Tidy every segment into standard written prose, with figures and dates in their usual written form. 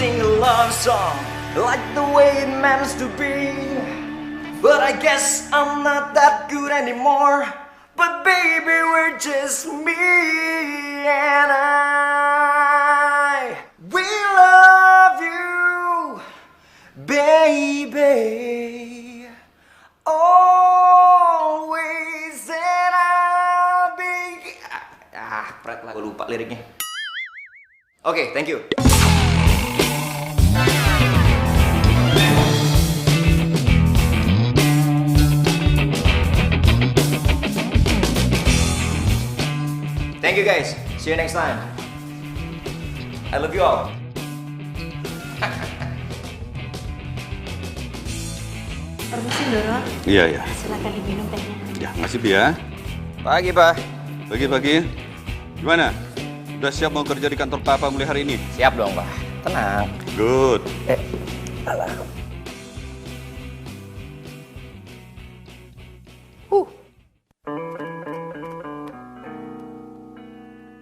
sing a love song like the way it meant to be. But I guess I'm not that good anymore. But baby, we're just me and I. We love you, baby. Always and I'll be. Pret lah, gue lupa liriknya. Oke, thank you. Thank you guys. See you next time. I love you all. Permisi, Doro. Iya, iya. Silakan diminum tehnya. Ya, makasih, Bi ya. Pagi, Pak. Pagi-pagi. Gimana? Udah siap mau kerja di kantor Papa mulai hari ini? Siap dong, Pak. Tenang. Good. Alah.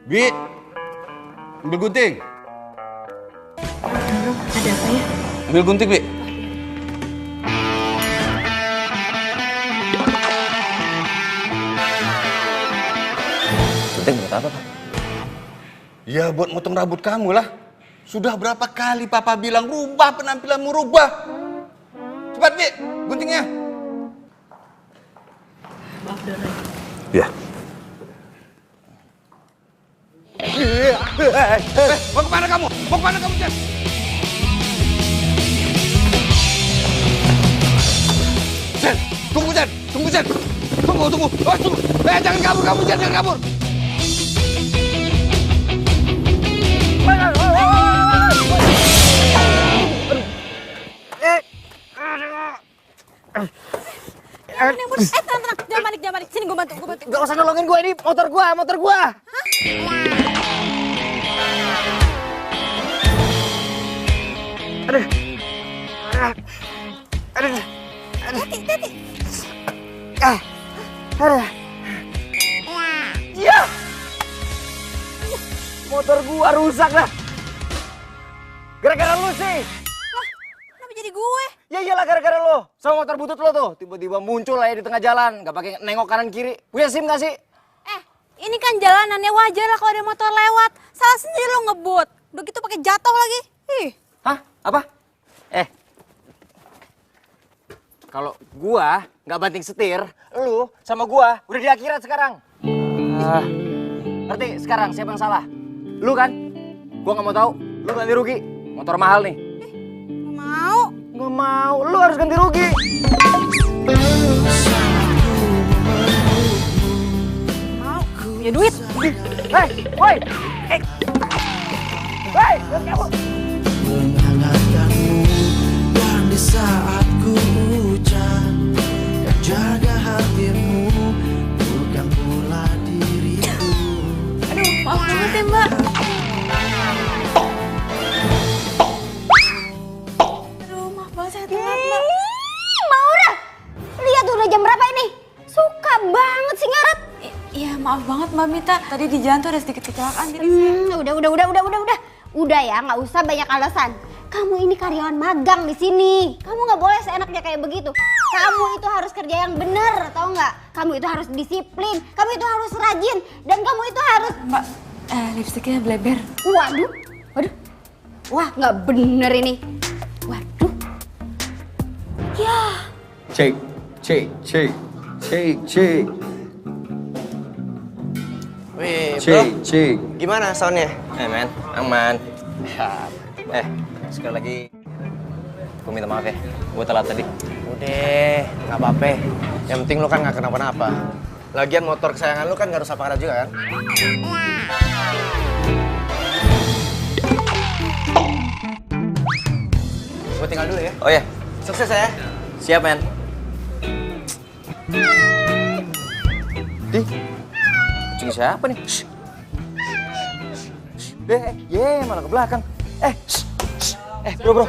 Bi, ambil gunting. Doro, ada apa ya? Ambil gunting, Bi. Gunting buat apa, Pak? Ya, buat motong rambut kamu lah. Sudah berapa kali Papa bilang rubah penampilanmu, rubah. Cepat, Bi, guntingnya. Maaf, Doro. Ya. Mau kemana kamu? Mau kemana kamu, Jen? Jen, tunggu, Jen. Tunggu, Jen. Tunggu. Oh, tunggu. Jangan kabur kamu, Jen. Jangan kabur. Tenang. Jangan balik. Sini gue bantu. Gak usah nolongin gue, ini motor gue. Aduh. Hati. Aduh. Ya. Motor gua rusak lah. Gara-gara lu sih. Kenapa jadi gue? Ya iyalah gara-gara lo. Sama motor butut lo tuh tiba-tiba muncul aja di tengah jalan, gak pakai nengok kanan kiri. Punya SIM gak sih? Ini kan jalanannya wajar lah kalau ada motor lewat. Salah sendiri lo ngebut. Udah gitu pakai jatuh lagi. Ih. Hah? Apa? Kalau gua nggak banting setir, lu sama gua udah di akhirat sekarang. Ngerti sekarang siapa yang salah? Lu kan? Gua nggak mau tahu. Lu ganti rugi. Motor mahal nih. Gak mau. Nggak mau. Lu harus ganti rugi. Mau. Punya duit. Hei, woi. Hei, jangan kabur. Menghangatkanmu dan di saat ku hujan dan jaga hatimu bukan pula diriku. Aduh, maaf banget ya, Mbak. Aduh, maaf banget saya telat, Mbak. Maura, lihat udah jam berapa ini? Suka banget sih ngaret. Iya, maaf banget Mbak Mita. Tadi di jalan tuh ada sedikit kecelakaan. Udah ya, nggak usah banyak alasan. Kamu ini karyawan magang di sini. Kamu nggak boleh seenaknya kayak begitu. Kamu itu harus kerja yang benar, tau nggak? Kamu itu harus disiplin. Kamu itu harus rajin. Dan kamu itu harus... Mbak, lipstiknya bleber. Waduh. Wah, nggak bener ini. Waduh. Ya. Cek. Wih, bro, Cek. gimana soundnya? Men, aman. Sekali lagi, gue minta maaf ya. Gue telat tadi. Udah, nggak apa-apa. Yang penting lu kan nggak kenapa-napa. Lagian motor kesayangan lu kan nggak rusak parah juga kan? Gue tinggal dulu ya. Oh ya, Sukses ya. siap men. Di, kucing siapa nih? Malah ke belakang. Bro.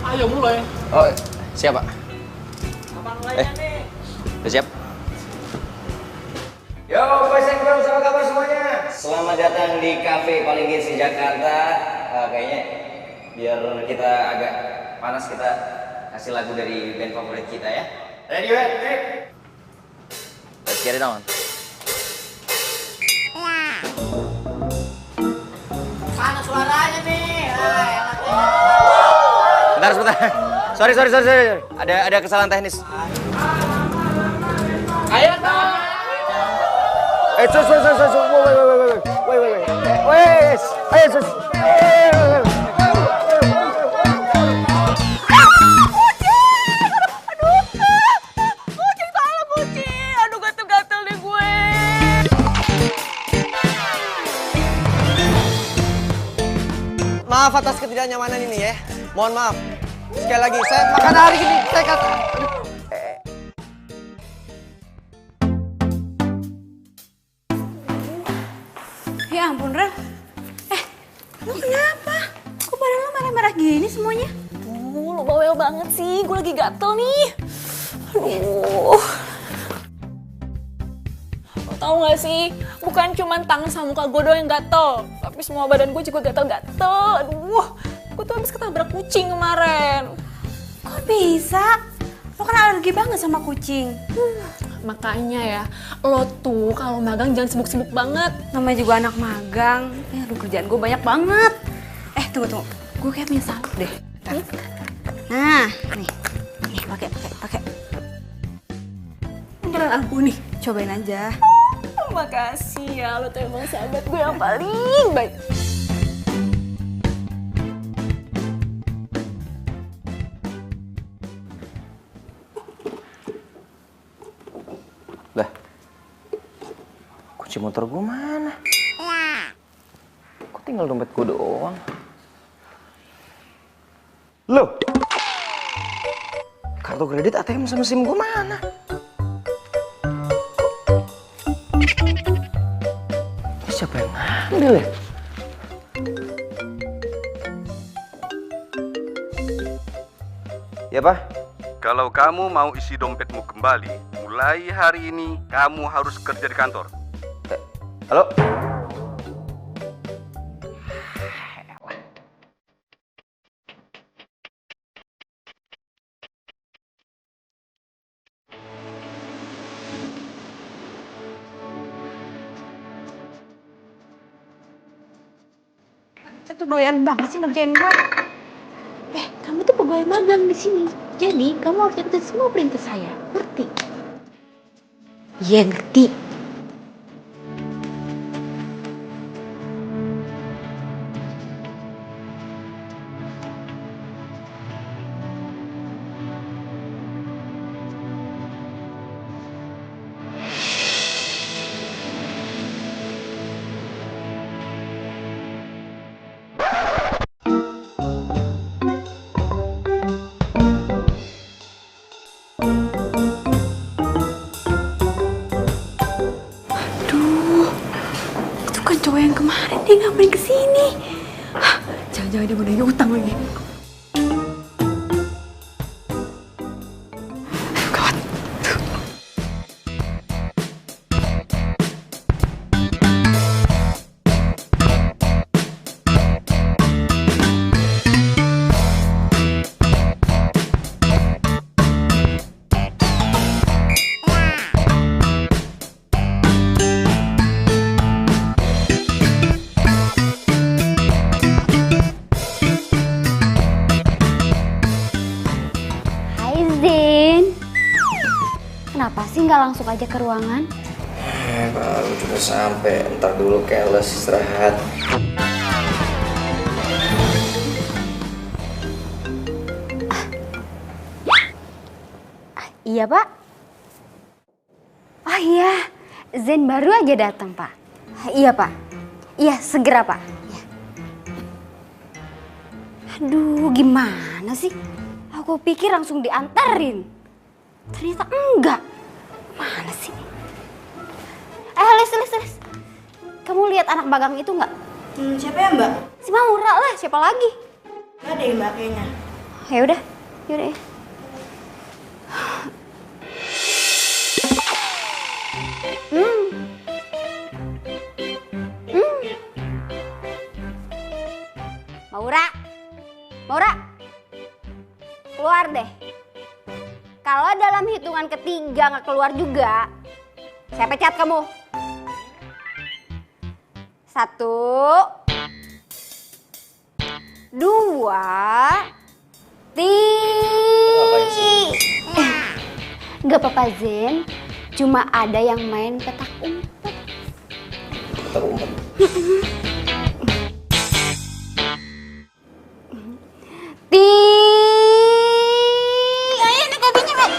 Ayo mulai. Oh, siap, Pak. Udah siap? Yo, boys and girls, apa kabar semuanya? Selamat datang di cafe paling hits di Jakarta. Kayaknya Biar kita agak panas, kita kasih lagu dari band favorit kita ya. Ready, ready? Let's get it on. Mana suaranya nih? Bentar, sebentar. Sorry. Ada kesalahan teknis. Ayo dong. Wait. Kucing. Aduh, gatel-gatel deh gue. Maaf atas ketidaknyamanan ini ya. Mohon maaf. Sekali lagi, saya makan hari ini. Saya kata. Ya ampun, Rel. Lu kenapa? Kok badan lu merah-merah gini semuanya? Lu bawel banget sih, gue lagi gatel nih. Aduh. Lo tau gak sih, bukan cuma tangan sama muka gue doang yang gatel, tapi semua badan gue juga gatel-gatel. Aduh, gue tuh habis ketabrak kucing kemarin. Kok bisa? Lo kan alergi banget sama kucing. Makanya ya, lo tuh kalau magang jangan sibuk-sibuk banget. Namanya juga anak magang. Aduh, kerjaan gue banyak banget. Tunggu. Gue kayak punya sabuk deh. Bentar. Nah, nih. Nih, pakai. Beneran aku nih. Cobain aja. Makasih ya, lo tuh emang sahabat gue yang paling baik. Lah, kunci motor gue mana? Kok tinggal dompet gue doang? Loh, kartu kredit, ATM sama SIM gue mana? Ini siapa yang ngambil ya? Ya, Pak? Kalau kamu mau isi dompetmu kembali, mulai hari ini kamu harus kerja di kantor. Halo? Itu doyan banget sih ngerjain gue. Kamu tuh pegawai magang di sini. Jadi kamu harus ikutin semua perintah saya. Ngerti? Iya, ngerti. Cowok yang kemarin dia ngapain kesini? Jangan-jangan dia mau nanya utang lagi. Gawat. Kenapa sih nggak langsung aja ke ruangan? Baru juga sampai, ntar dulu keles istirahat. Iya, Pak. Oh iya, Zen baru aja datang, Pak. Iya, Pak. Iya, segera, Pak. Iya. Aduh, gimana sih? Aku pikir langsung diantarin. Ternyata enggak. Mana sih? Lis. Kamu lihat anak magang itu enggak? Siapa ya, Mbak? Si Maura lah, siapa lagi? Gak ada ya, Mbak, kayaknya. Yaudah ya. Maura, Maura, keluar deh. Kalau dalam hitungan ketiga nggak keluar juga, saya pecat kamu. 1, 2, 3. Gak apa-apa Zen, cuma ada yang main petak umpet. Petak umpet. Ayo ini kopinya, Mbak.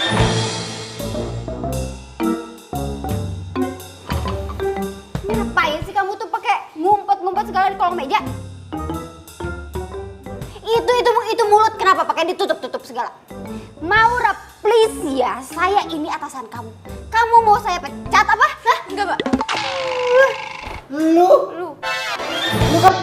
Ngapain sih kamu tuh pakai ngumpet-ngumpet segala di kolong meja? Itu mulut kenapa pakai ditutup-tutup segala? Maura, please ya, saya ini atasan kamu. Kamu mau saya pecat apa? Hah? Enggak, Mbak. Lu kan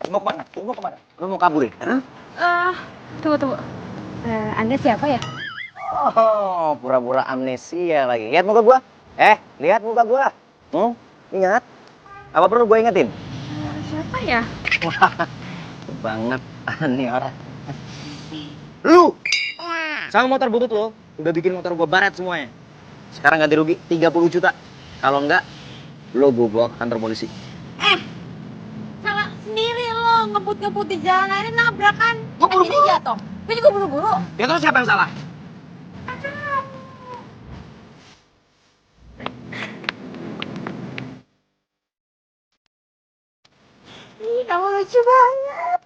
Lu mau kemana? Lu mau kemana? Lu mau kabur ya? Tunggu. Anda siapa ya? Oh, pura-pura amnesia lagi. Lihat muka gua. Lihat muka gua. Ingat? Apa perlu gua ingetin? Siapa ya? Banget nih orang. Lu! Sama motor butut lo, udah bikin motor gua baret semuanya. Sekarang ganti rugi 30 juta. Kalau enggak, lo gua bawa ke kantor polisi. Salah sendiri lo, ngebut-ngebut di jalan ini nabrakan. Gue buru-buru jatuh. Gue juga buru-buru. Ya terus siapa yang salah? Ih, kamu lucu banget.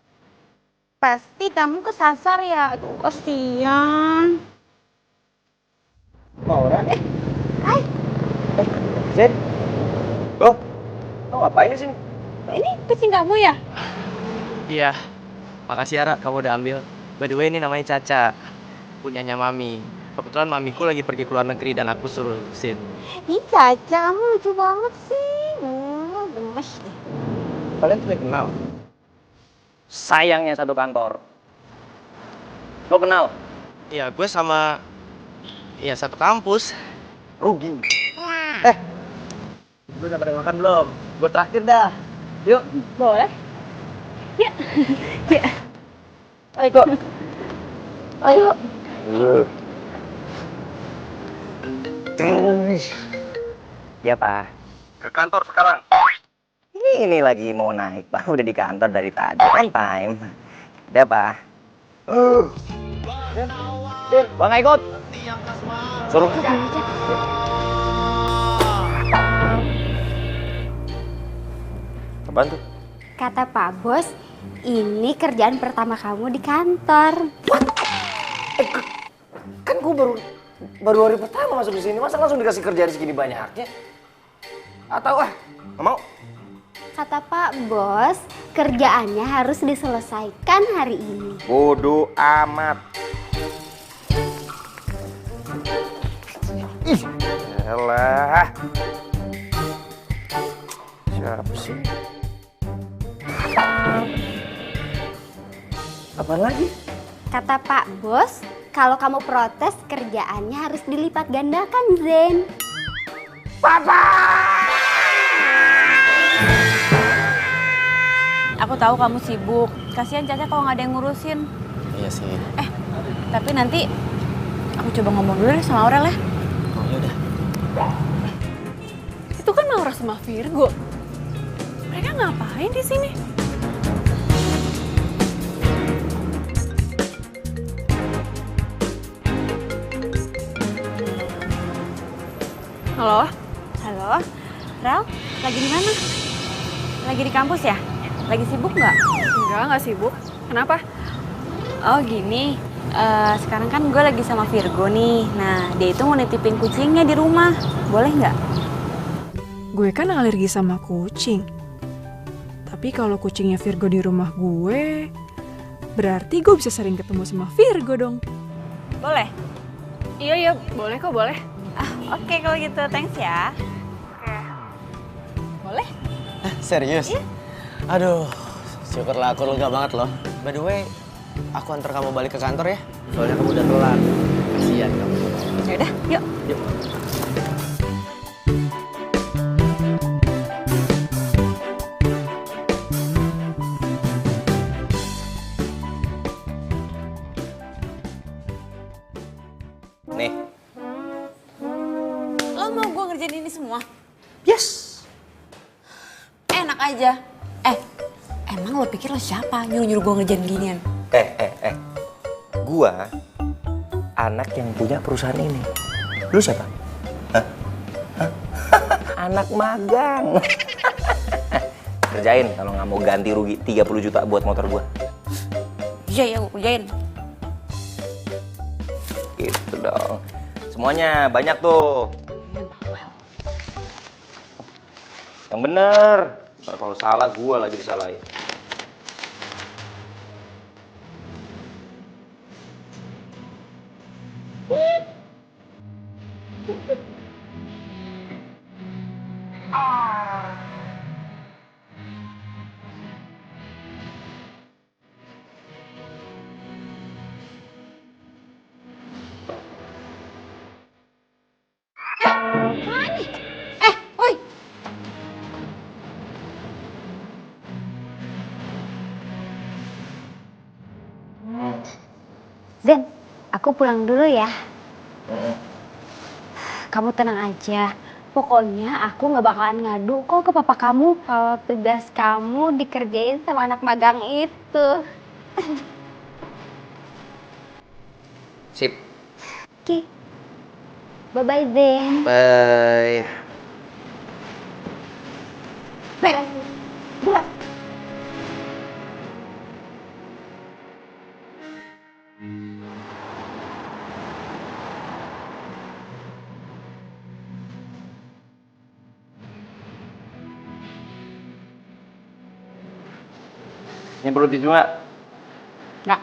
Pasti kamu kesasar ya. Aduh, kasihan. Maura? Hai. Zen? Lo ngapain di sini? Ini kucing kamu ya? Iya, makasih Ara, kamu udah ambil. By the way, ini namanya Caca, punyanya Mami. Kebetulan Mamiku lagi pergi ke luar negeri dan aku suruh urusin. Ih, Caca, kamu lucu banget sih. Gemes deh. Kalian sudah kenal? Sayangnya satu kantor. Lo kenal? Iya, gue sama... Iya, satu kampus. Rugi. Gue udah pada makan belum? Gue traktir dah. Yuk. Boleh? Ya. Ya. Ayo kok. Ayo. Ya, Pak. Ke kantor sekarang. Ini lagi mau naik, Pak. Udah di kantor dari tadi. On time. Udah, Pak. Din, Bang ikut. Suruh. Apaan tuh? Kata Pak Bos, ini kerjaan pertama kamu di kantor. Kan gue baru hari pertama masuk di sini, masa langsung dikasih kerjaan segini banyaknya? Atau nggak mau? Kata Pak Bos, kerjaannya harus diselesaikan hari ini. Bodoh amat. Ih, elah. Siapa sih? Apaan lagi? Kata Pak Bos, kalau kamu protes kerjaannya harus dilipat gandakan, Zen. Aku tahu kamu sibuk. Kasihan Caca kalau nggak ada yang ngurusin. Iya sih. Tapi nanti aku coba ngomong dulu deh sama Aurel ya. Oh, yaudah. Itu kan Maura sama Virgo. Mereka ngapain di sini? Halo? Halo, Rel, lagi di mana? Lagi di kampus ya? Lagi sibuk nggak? Enggak sibuk. Kenapa? Oh gini, sekarang kan gue lagi sama Virgo nih. Nah, dia itu mau nitipin kucingnya di rumah. Boleh nggak? Gue kan alergi sama kucing. Tapi kalau kucingnya Virgo di rumah gue, berarti gue bisa sering ketemu sama Virgo dong. Boleh? Iya, boleh kok, boleh. Oke, kalau gitu, thanks ya. Boleh? Serius? Aduh, Syukurlah aku lega banget loh. By the way, aku antar kamu balik ke kantor ya. Soalnya kamu udah telat. Kasihan kamu. Ya udah, yuk. Yuk. Nih. Lo mau gue ngerjain ini semua? Yes. Enak aja. Emang lo pikir lo siapa nyuruh-nyuruh gue ngerjain ginian? Gua anak yang punya perusahaan ini. Lu siapa? Hah? Hah? Anak magang. Kerjain kalau nggak mau ganti rugi 30 juta buat motor gua. Iya ya, gue kerjain. Gitu dong. Semuanya banyak tuh. Yang bener. Ntar kalau salah gua lagi disalahin. Woi. Zen, aku pulang dulu ya. Kamu tenang aja. Pokoknya aku nggak bakalan ngadu kok ke papa kamu kalau tugas kamu dikerjain sama anak magang itu. Sip. Oke. Bye-bye, Zen. Bye. Bye. Bye. Ini perlu tisu nggak? Nggak.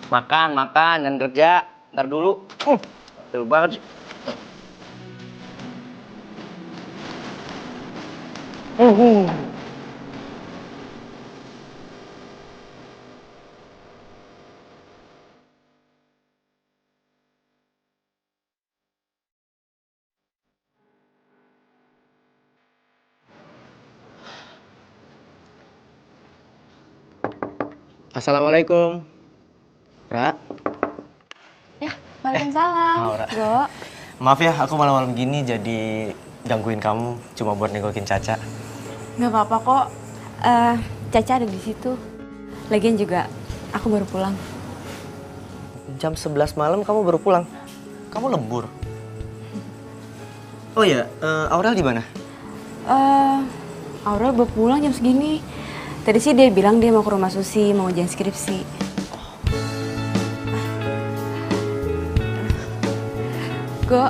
Makan, jangan kerja. Ntar dulu. Betul banget sih. Assalamualaikum. Ra. Waalaikumsalam. Aura. Go. Maaf ya, aku malam-malam gini jadi gangguin kamu cuma buat nengokin Caca. Nggak apa-apa kok. Caca ada di situ. Lagian juga aku baru pulang. Jam 11 malam kamu baru pulang. Kamu lembur. Oh iya, Aurel di mana? Aurel baru pulang jam segini. Tadi sih dia bilang dia mau ke rumah Susi, mau ujian skripsi. Go.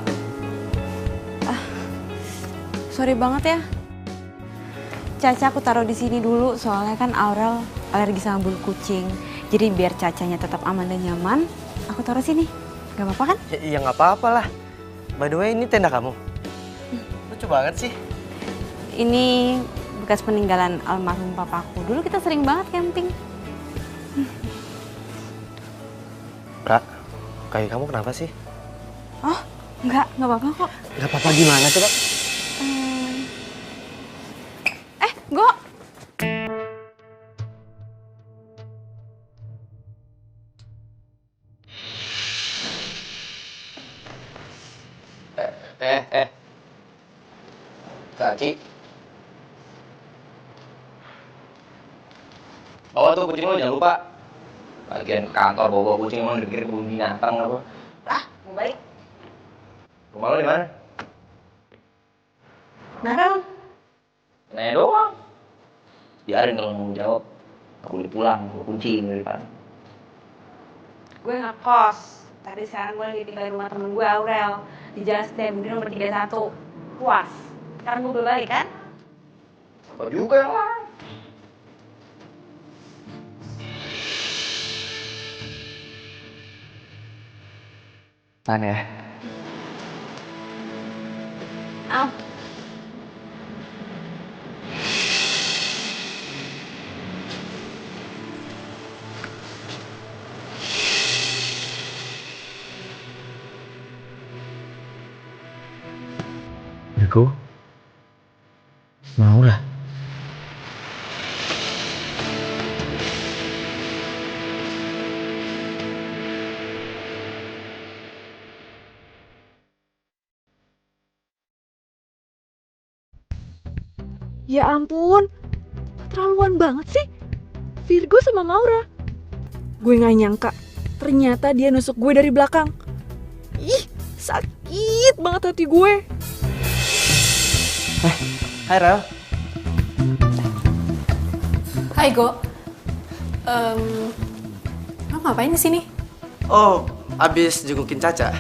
Sorry banget ya. Caca aku taruh di sini dulu soalnya kan Aurel alergi sama bulu kucing. Jadi biar Cacanya tetap aman dan nyaman, aku taruh sini. Gak apa-apa kan? Ya nggak apa-apa lah. By the way, ini tenda kamu. Lucu banget sih. Ini bekas peninggalan almarhum papaku. Dulu kita sering banget camping. Ra, kaki kamu kenapa sih? Oh, nggak apa-apa kok. Nggak apa-apa gimana coba? Go. Kaki. Bawa tuh kucing lo, jangan lupa. Bagian kantor bawa kucing emang dipikir kebun binatang apa. Mau balik? Rumah lo di mana? Nah, Nanya doang. Biarin kalau mau jawab. Aku boleh pulang, gue kucing di depan. gue ngekos. Tadi sekarang gue lagi tinggal di rumah temen gue, Aurel. Di Jalan Setiabudi nomor 31. Puas. Sekarang gue belum balik kan? Apa juga yang lain? Tahan ya. Au. Virgo? Mau lah. Ya ampun, keterlaluan banget sih. Virgo sama Maura. Gue gak nyangka, ternyata dia nusuk gue dari belakang. Ih, sakit banget hati gue. Hai Rel. Hai Go. Lo ngapain di sini? Oh, abis jengukin Caca.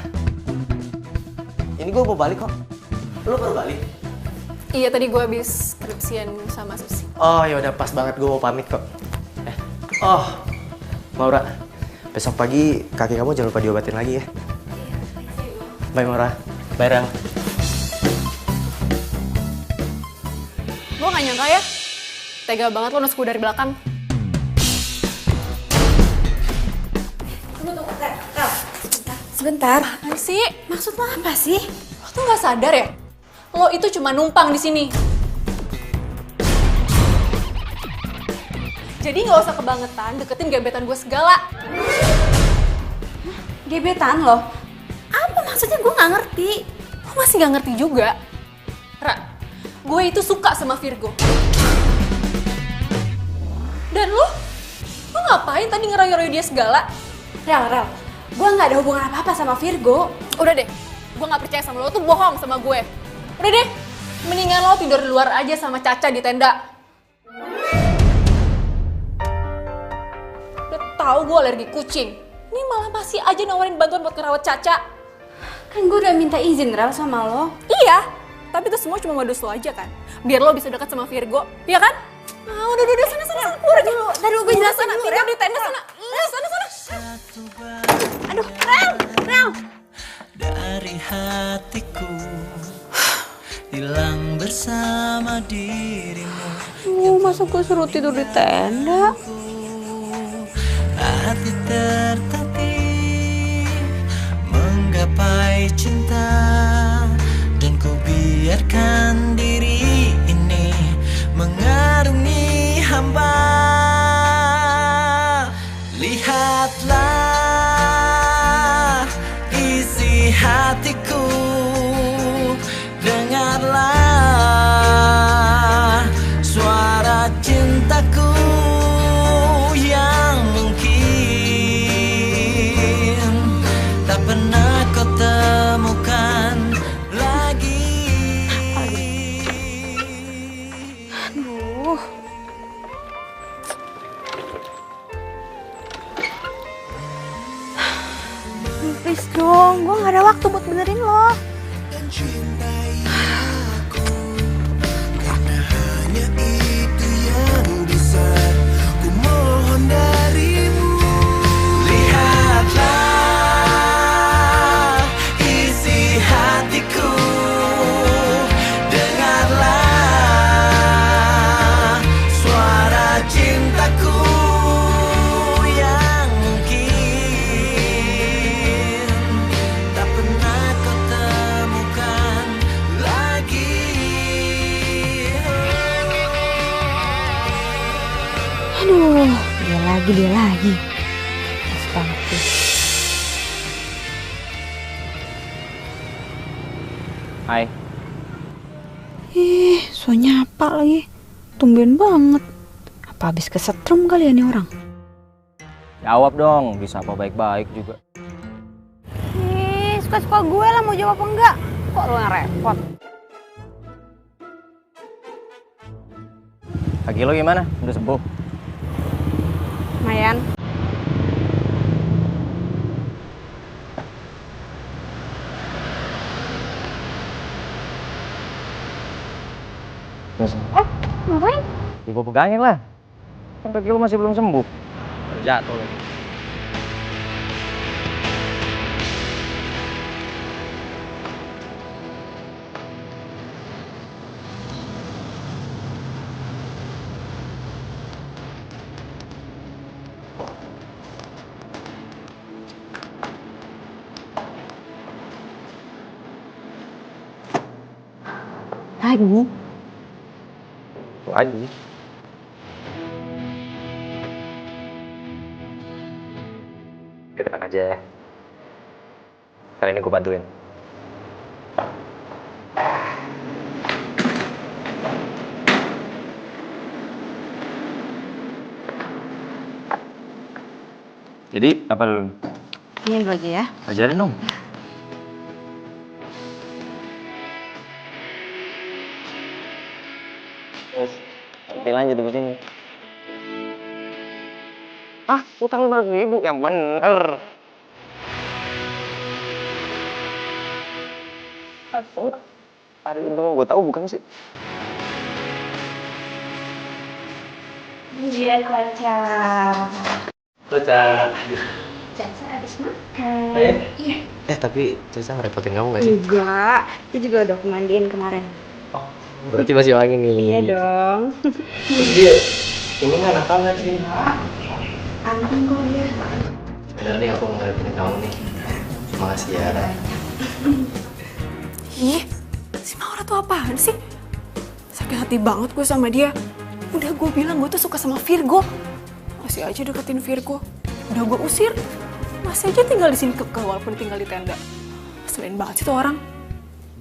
Ini gue mau balik kok. Lo baru balik? Iya, tadi gue habis skripsian sama Susi. Oh ya udah pas banget, gue mau pamit kok. Oh, Maura, besok pagi kaki kamu jangan lupa diobatin lagi ya. Bye Maura. Bye Rel. Gue gak nyangka ya, tega banget lo nusuk gue dari belakang. Tunggu, Rel. Sebentar. Apaan sih? Maksud lo apa sih? Lo tuh gak sadar ya? Lo itu cuma numpang di sini. Jadi nggak usah kebangetan deketin gebetan gue segala. Gebetan lo? Apa maksudnya, gue nggak ngerti. Lo masih nggak ngerti juga? Ra, gue itu suka sama Virgo. Dan lo ngapain tadi ngerayu-rayu dia segala? Rel, gue nggak ada hubungan apa-apa sama Virgo. Udah deh, gue nggak percaya sama lo tuh bohong sama gue. Udah deh, mendingan lo tidur di luar aja sama Caca di tenda. Udah tahu gue alergi kucing. Ini malah masih aja nawarin bantuan buat ngerawat Caca. Kan gue udah minta izin Rel sama lo. Iya, tapi itu semua cuma modus lo aja kan. Biar lo bisa dekat sama Virgo, iya kan? Ah, udah, sana, keluar aja. Tadi gue jelasin dulu, tidur di tenda sana. Sana. Aduh, Rel. Dari hatiku hilang bersama dirimu. Masa gue suruh tidur di tenda? Hati tertatih menggapai cinta, dan ku biarkan diri ini mengarungi hamba. Lihatlah isi hatiku, dengarlah suara cintaku yang mungkin tak pernah kau temukan lagi. Aduh. Please dong, gue gak ada waktu buat benerin lo. Dan cintai aku, karena hanya itu yang bisa ku mohon darimu. Lihatlah isi hatiku, dengarlah suara cintaku yang mungkin tak pernah kau temukan lagi. Aduh, dia lagi. Astaga. Hai. So nyapa lagi. Tumben banget. Apa habis kesetrum kali ya nih orang? Jawab dong, bisa apa baik-baik juga. Suka-suka gue lah mau jawab apa enggak. Kok lo yang repot? Kaki lo gimana? Udah sembuh? Lumayan. Udah sembuh. Ngapain? Ya gue pegangin lah. Kan kaki lo masih belum sembuh. Baru jatuh lagi. Lagi? Lagi. Kita tenang aja ya. Kali ini gue bantuin. Jadi, apa lu? Ini dulu aja ya. Ajarin dong. Terus, nanti lanjut di sini. Ah, utang 5.000 yang bener. Hari itu gue tahu bukan sih? Iya, Caca. Caca. Caca habis makan. Iya. Tapi Caca ngerepotin kamu gak sih? Enggak, itu juga udah aku mandiin kemarin. Oh, berarti masih wangi nih. Iya dong. Dia, ini nggak nakal nggak sih? Aman kok dia. Bener nih aku ngerepotin kamu nih. Makasih ya. Ih, si Maura tuh apaan sih? Sakit hati banget gue sama dia. Udah gue bilang gue tuh suka sama Virgo. Masih aja deketin Virgo. Udah gue usir. Masih aja tinggal di sini kekeh walaupun tinggal di tenda. Selain banget sih tuh orang.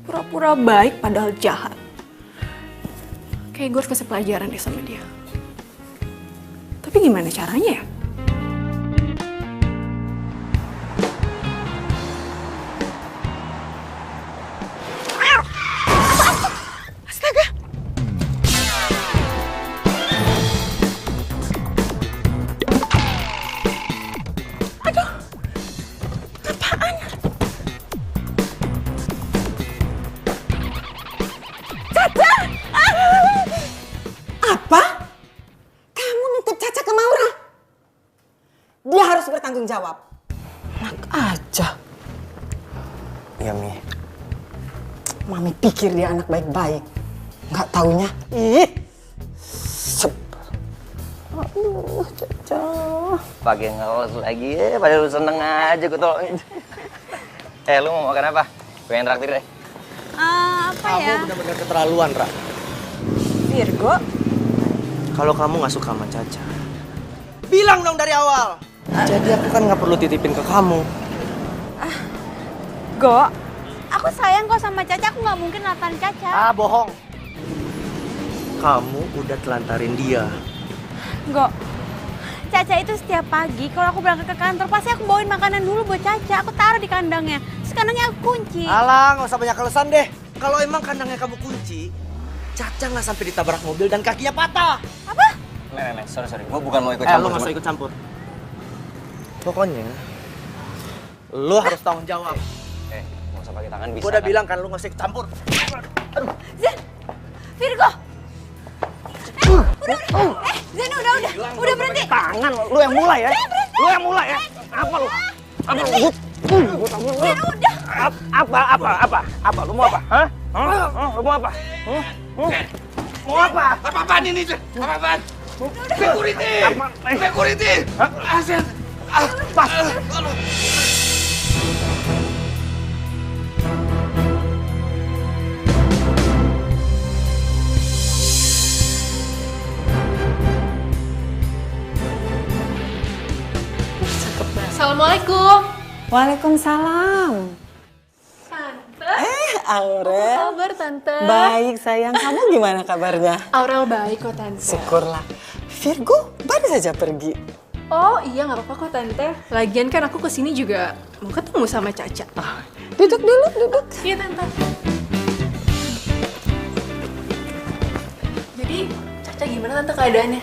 Pura-pura baik padahal jahat. Kayak gue harus kasih pelajaran deh sama dia. Tapi gimana caranya ya? bertanggung jawab. Enak aja. Iya, Mi. Mami pikir dia anak baik-baik. Nggak taunya, ih. Aduh, Caca. Pakai ngelos lagi ya, padahal lu seneng aja gue tolongin. Lu mau makan apa? Pengen traktir deh. Apa ya? Kamu benar-benar keterlaluan, Ra. Virgo, kalau kamu nggak suka sama Caca, bilang dong dari awal. jadi aku kan nggak perlu titipin ke kamu. Go, aku sayang kok sama Caca, aku nggak mungkin lantarin Caca. Ah, bohong. Kamu udah telantarin dia. Go, Caca itu setiap pagi kalau aku berangkat ke kantor pasti aku bawain makanan dulu buat Caca. Aku taruh di kandangnya, terus kandangnya aku kunci. Alah, nggak usah banyak alasan deh. Kalau emang kandangnya kamu kunci, Caca nggak sampai ditabrak mobil dan kakinya patah. Apa? Nek, sorry. Gue bukan mau ikut campur. Lu nggak usah ikut campur. Pokoknya, lu harus tanggung jawab. Nggak usah pakai tangan bisa. Gue udah bilang kan lu nggak usah ikut campur. Aduh, Zen, Virgo. Zen udah berhenti. Tangan lu yang mulai ya. Lu yang mulai ya. Apa lu? Apa lu? Zen udah. Apa? Lu mau apa? Hah? Lu mau apa? Mau apa? Apa-apaan ini? Apa-apaan? Security! Asen! Pas! Assalamualaikum. Waalaikumsalam. Tante. Aurel. Apa kabar, Tante? Baik sayang, kamu gimana kabarnya? Aurel baik kok, Tante. Syukurlah. Virgo baru saja pergi. Oh iya, nggak apa-apa kok, Tante. Lagian kan aku kesini juga mau ketemu sama Caca. Duduk dulu, duduk. Iya, Tante. Jadi, Caca gimana, Tante, keadaannya?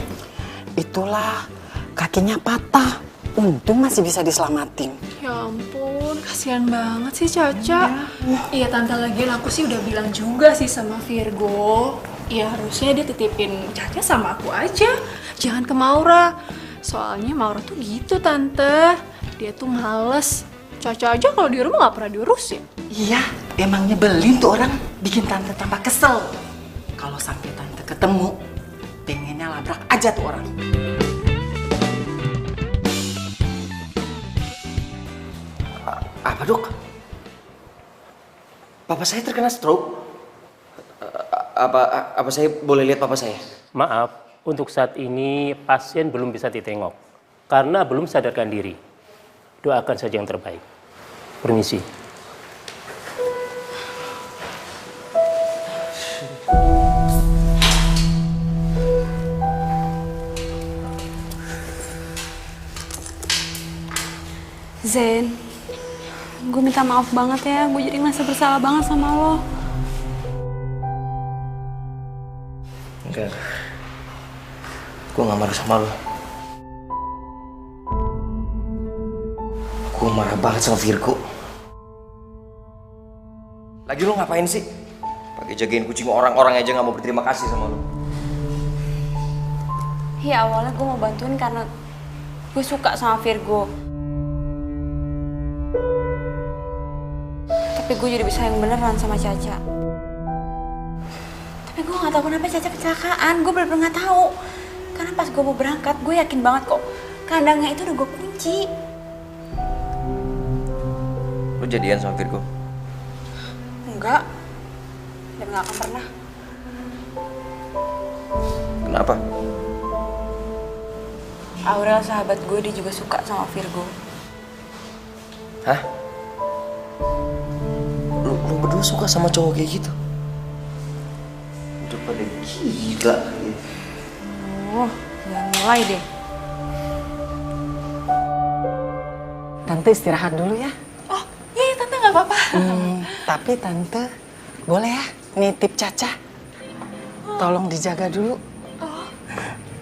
Itulah, kakinya patah. Untung masih bisa diselamatin. Ya ampun, kasihan banget sih Caca. Iya, Tante, lagian aku sih udah bilang juga sih sama Virgo. Ya harusnya dia titipin Caca sama aku aja. Jangan ke Maura. Soalnya Maura tuh gitu, Tante. Dia tuh males. Caca aja kalau di rumah nggak pernah diurusin. Iya, emang nyebelin tuh orang. Bikin tante tambah kesel. Kalau sampai tante ketemu, pengennya labrak aja tuh orang. Apa, Dok? Papa saya terkena stroke. Apa saya boleh lihat papa saya? Maaf, untuk saat ini pasien belum bisa ditengok karena belum sadarkan diri. Doakan saja yang terbaik. Permisi. Zen, gue minta maaf banget ya, gue jadi ngerasa bersalah banget sama lo. Enggak. Gue gak marah sama lo. Gue marah banget sama Virgo. Lagi lo ngapain sih? Pakai jagain kucing orang-orang aja gak mau berterima kasih sama lo. Ya awalnya gue mau bantuin karena gue suka sama Virgo. Tapi gue jadi bisa yang beneran sama Caca. Tapi gue gak tahu kenapa Caca kecelakaan. Gue bener-bener gak tahu. Karena pas gue mau berangkat, gue yakin banget kok kandangnya itu udah gue kunci. Lo jadian sama Virgo? Enggak. Dan gak akan pernah. Kenapa? Aurel sahabat gue, dia juga suka sama Virgo. Hah? Lu berdua suka sama cowok kayak gitu? Udah pada gila. Oh, jangan mulai deh. Tante istirahat dulu ya. Oh, iya Tante nggak apa-apa. Tapi Tante boleh ya nitip Caca. Tolong dijaga dulu. Oh,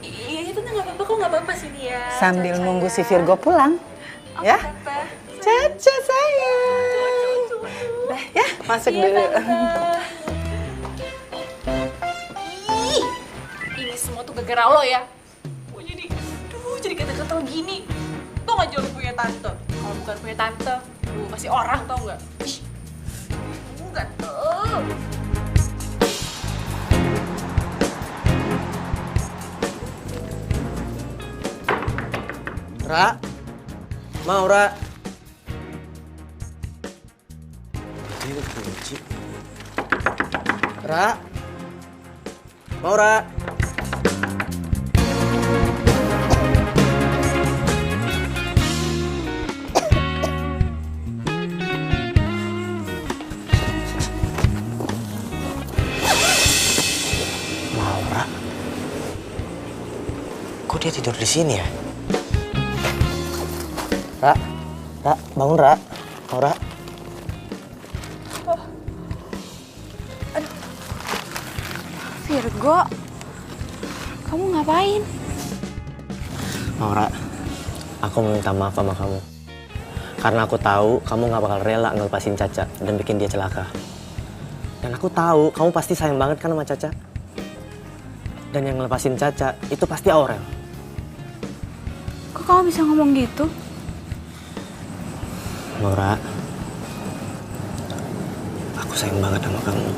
iya Tante nggak apa-apa kok, nggak apa-apa sini ya. Sambil nunggu si Virgo pulang. Ya? Caca sayang. Dah ya, masuk dulu. Ih, ini semua tuh gara-gara lo ya. Gue jadi kata-kata gini. Tuh gak jauh punya tante. Kalau bukan punya tante, lu masih orang tau nggak? Ih, enggak tuh. Ra, mau Ra. Ini kunci. Ra, mau Ra. Maura, kok dia tidur di sini ya? Ra, bangun Ra, Maura. Virgo, kamu ngapain? Maura, aku mau minta maaf sama kamu. Karena aku tahu kamu gak bakal rela ngelepasin Caca dan bikin dia celaka. Dan aku tahu kamu pasti sayang banget kan sama Caca. Dan yang ngelepasin Caca itu pasti Aurel. Kok kamu bisa ngomong gitu? Maura, aku sayang banget sama kamu.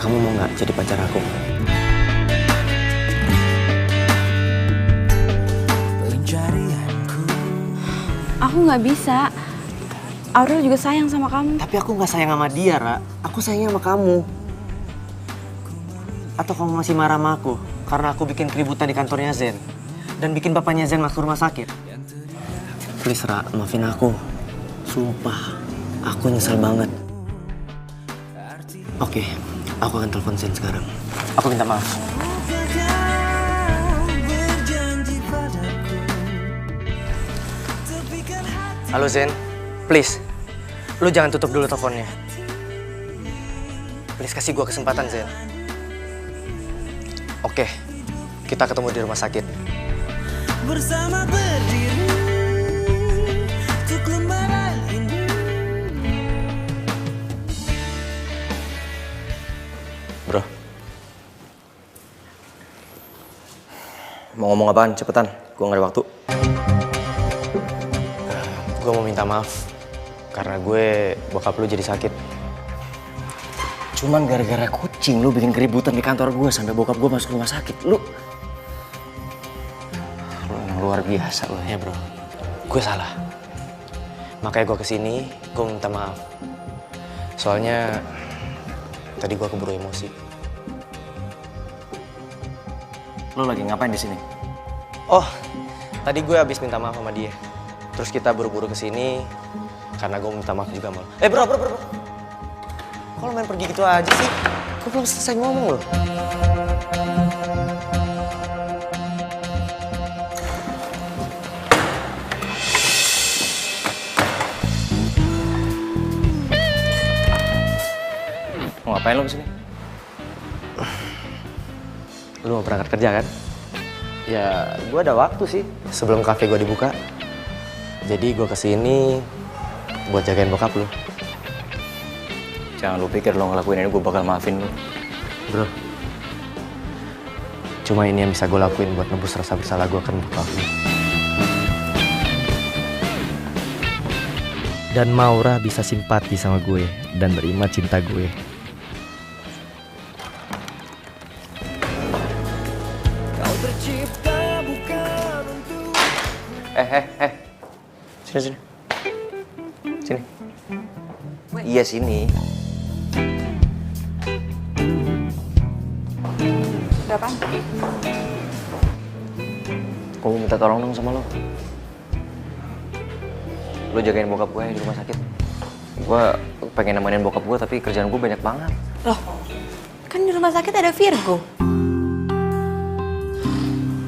Kamu mau nggak jadi pacar aku? Aku nggak bisa. Aurel juga sayang sama kamu. Tapi aku nggak sayang sama dia, Ra. Aku sayang sama kamu. Atau kamu masih marah sama aku karena aku bikin keributan di kantornya Zen dan bikin bapaknya Zen masuk rumah sakit? Please, Ra, maafin aku. Sumpah, aku nyesel banget. Oke, aku akan telepon Zen sekarang. Aku minta maaf. Halo Zen, please, lu jangan tutup dulu teleponnya. Please kasih gua kesempatan Zen. Oke, kita ketemu di rumah sakit. Bersama berdiri untuk lembaran ini. Bro, mau ngomong apaan? Cepetan, gue gak ada waktu. Gue mau minta maaf karena gue bokap lu jadi sakit. Cuman gara-gara kucing lu bikin keributan di kantor gue sampai bokap gue masuk rumah sakit. Lu emang luar biasa lu. Ya bro, gue salah. Makanya gue kesini, gue minta maaf. Soalnya tadi gue keburu emosi. Lo lagi ngapain di sini? Oh, tadi gue habis minta maaf sama dia. Terus kita buru-buru kesini karena gue minta maaf juga sama lo. Bro. Kok lo main pergi gitu aja sih? Gue belum selesai ngomong loh. Mau ngapain lo kesini? Lu mau berangkat kerja kan? Ya, gue ada waktu sih sebelum kafe gue dibuka. Jadi gue kesini buat jagain bokap lu. Jangan lu pikir lo ngelakuin ini gue bakal maafin lo. Bro, cuma ini yang bisa gue lakuin buat nebus rasa bersalah gue kan bokap lu. Dan Maura bisa simpati sama gue dan nerima cinta gue. Sini. Iya sini. Ada apaan? Gue minta tolong dong sama lo. Lo jagain bokap gue di rumah sakit. Gue pengen nemenin bokap gue tapi kerjaan gue banyak banget. Loh, kan di rumah sakit ada Virgo.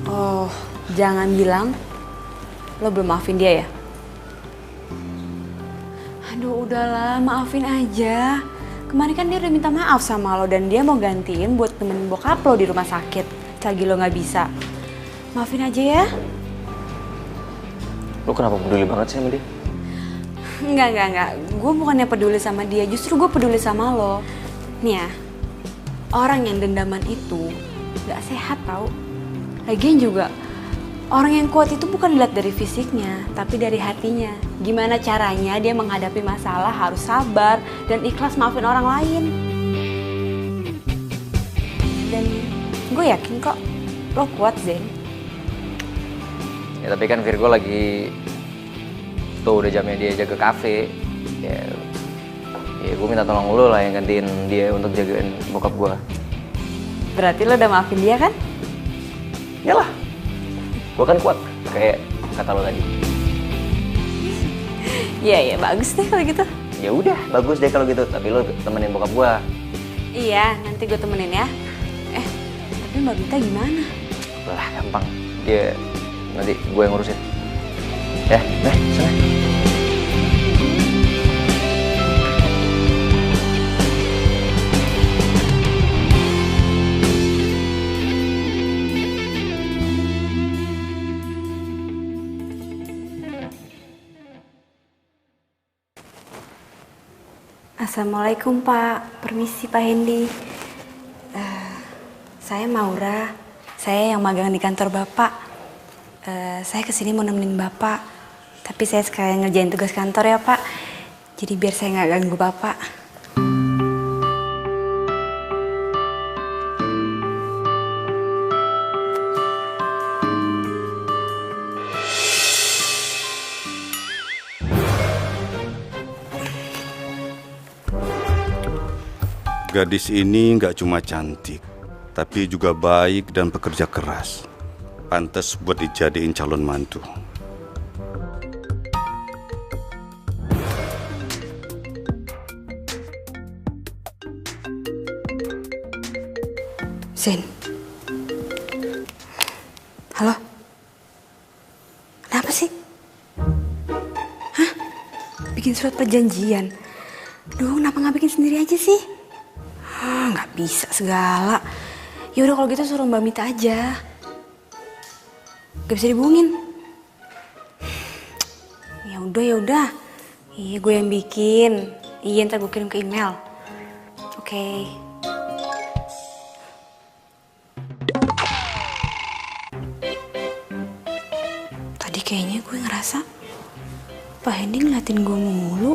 Oh, jangan bilang lo belum maafin dia ya? Aduh, udahlah, maafin aja. Kemarin kan dia udah minta maaf sama lo dan dia mau gantiin buat temenin bokap lo di rumah sakit. Selagi lo nggak bisa. Maafin aja ya. Lo kenapa peduli banget sih sama dia? Enggak. Gue bukannya peduli sama dia, justru gue peduli sama lo. Nih ya, orang yang dendaman itu gak sehat tau. Lagian juga, orang yang kuat itu bukan dilihat dari fisiknya, tapi dari hatinya. Gimana caranya dia menghadapi masalah harus sabar dan ikhlas maafin orang lain. Dan gue yakin kok lo kuat, Zen. Ya tapi kan Virgo lagi tuh udah jamnya dia jaga kafe. Ya gue minta tolong lo lah yang gantiin dia untuk jagain bokap gue. Berarti lo udah maafin dia kan? Yalah, gue kan kuat kayak kata lo tadi. Iya, bagus deh kalau gitu. Ya udah, bagus deh kalau gitu. Tapi lo temenin bokap gue. Iya, nanti gue temenin ya. Tapi Mbak Bita gimana? Lah, gampang. Dia nanti gue yang ngurusin. Ya, sana. Assalamualaikum Pak, permisi Pak Hendy. Saya Maura, saya yang magang di kantor Bapak. Saya kesini mau nemenin Bapak, tapi saya sekalian ngerjain tugas kantor ya Pak. Jadi biar saya nggak ganggu Bapak. Gadis ini nggak cuma cantik, tapi juga baik dan pekerja keras. Pantas buat dijadiin calon mantu. Zen. Halo? Kenapa sih? Hah? Bikin surat perjanjian? Duh, kenapa nggak bikin sendiri aja sih? Nggak bisa segala. Ya udah kalau gitu suruh Mbak Mita aja. Gak bisa dihubungin. Ya udah. Iya, gue yang bikin. Iya, ntar gue kirim ke email. Oke. Tadi kayaknya gue ngerasa Pak Hendy ngeliatin gue mulu.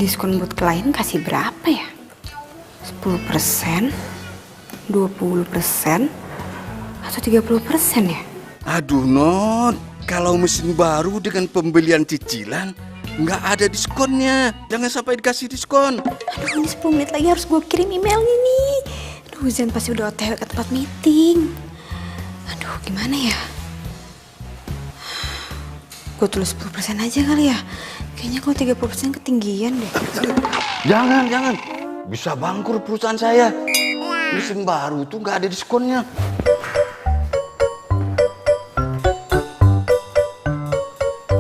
Diskon buat klien kasih berapa ya? 10%, 20%, atau 30% ya? Aduh Non, kalau mesin baru dengan pembelian cicilan nggak ada diskonnya. Jangan sampai dikasih diskon. Aduh, ini 10 menit lagi harus gue kirim emailnya nih. Aduh, Zen pasti udah OTW ke tempat meeting. Aduh, gimana ya? Gue tulis 10% aja kali ya. Kayaknya kalau 30% ketinggian deh. Jangan. Bisa bangkrut perusahaan saya. Mesin baru tuh nggak ada diskonnya.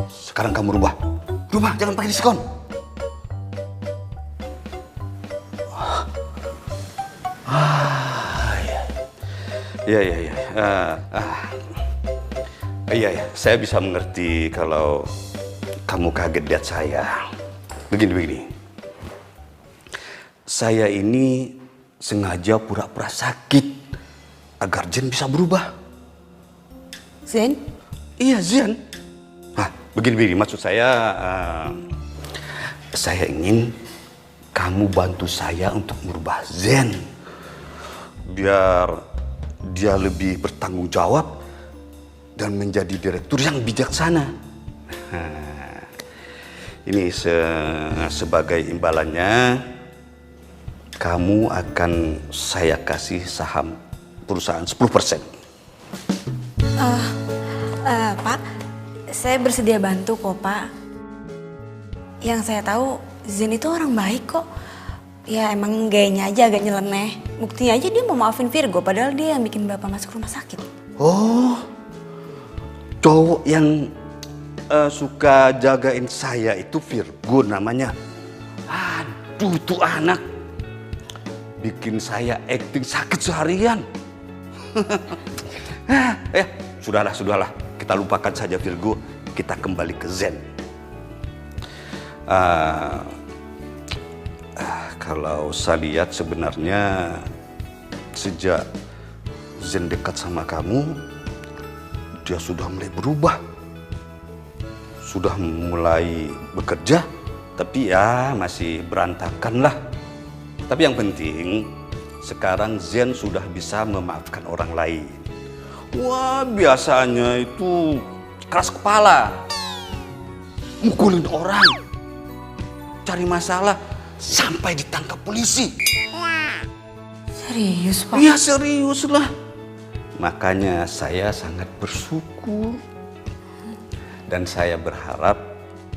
Sekarang kamu rubah, jangan pakai diskon. Iya, saya bisa mengerti kalau kamu kaget lihat saya. Begini. Saya ini sengaja pura-pura sakit agar Zen bisa berubah. Zen? Iya, Zen. Begini, maksud saya ingin kamu bantu saya untuk merubah Zen. Biar dia lebih bertanggung jawab dan menjadi direktur yang bijaksana. Ini sebagai imbalannya, kamu akan saya kasih saham perusahaan 10%. Pak, saya bersedia bantu kok, Pak. Yang saya tahu, Zen itu orang baik kok. Ya emang gayanya aja agak nyeleneh. Buktinya aja dia mau maafin Virgo, padahal dia yang bikin Bapak masuk rumah sakit. Oh, cowok yang suka jagain saya itu Virgo namanya. Aduh, tuh anak bikin saya acting sakit seharian. Sudahlah. Kita lupakan saja Virgo, kita kembali ke Zen. Kalau saya lihat sebenarnya sejak Zen dekat sama kamu, dia sudah mulai berubah. Sudah mulai bekerja, tapi ya masih berantakan lah. Tapi yang penting, sekarang Zen sudah bisa memaafkan orang lain. Wah, biasanya itu keras kepala, mukulin orang, cari masalah, sampai ditangkap polisi. Serius, Pak? Iya, serius lah. Makanya saya sangat bersyukur. Dan saya berharap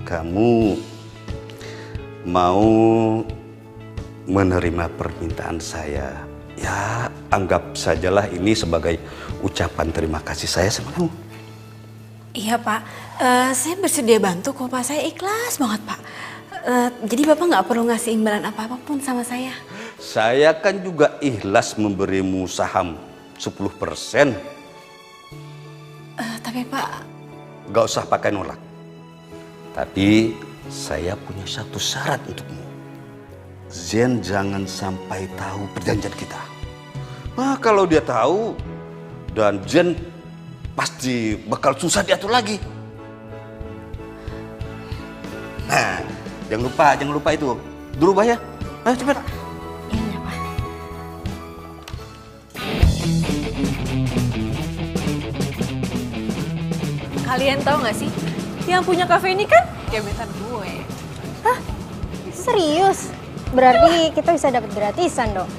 kamu mau menerima permintaan saya. Ya, anggap sajalah ini sebagai ucapan terima kasih saya sama kamu. Iya, Pak. Saya bersedia bantu kok, Pak. Saya ikhlas banget, Pak. Jadi Bapak nggak perlu ngasih imbalan apa-apapun sama saya. Saya kan juga ikhlas memberimu saham 10%. Tapi Pak... Gak usah pakai nolak. Tapi saya punya satu syarat untukmu. Zen jangan sampai tahu perjanjian kita. Nah, kalau dia tahu, dan Zen pasti bakal susah diatur lagi. Nah, jangan lupa itu. Berubah ya. Ayo cepat. Iya, Pak. Kalian tahu nggak sih, yang punya kafe ini kan gebetan gue. Hah? Serius? Berarti kita bisa dapat gratisan dong.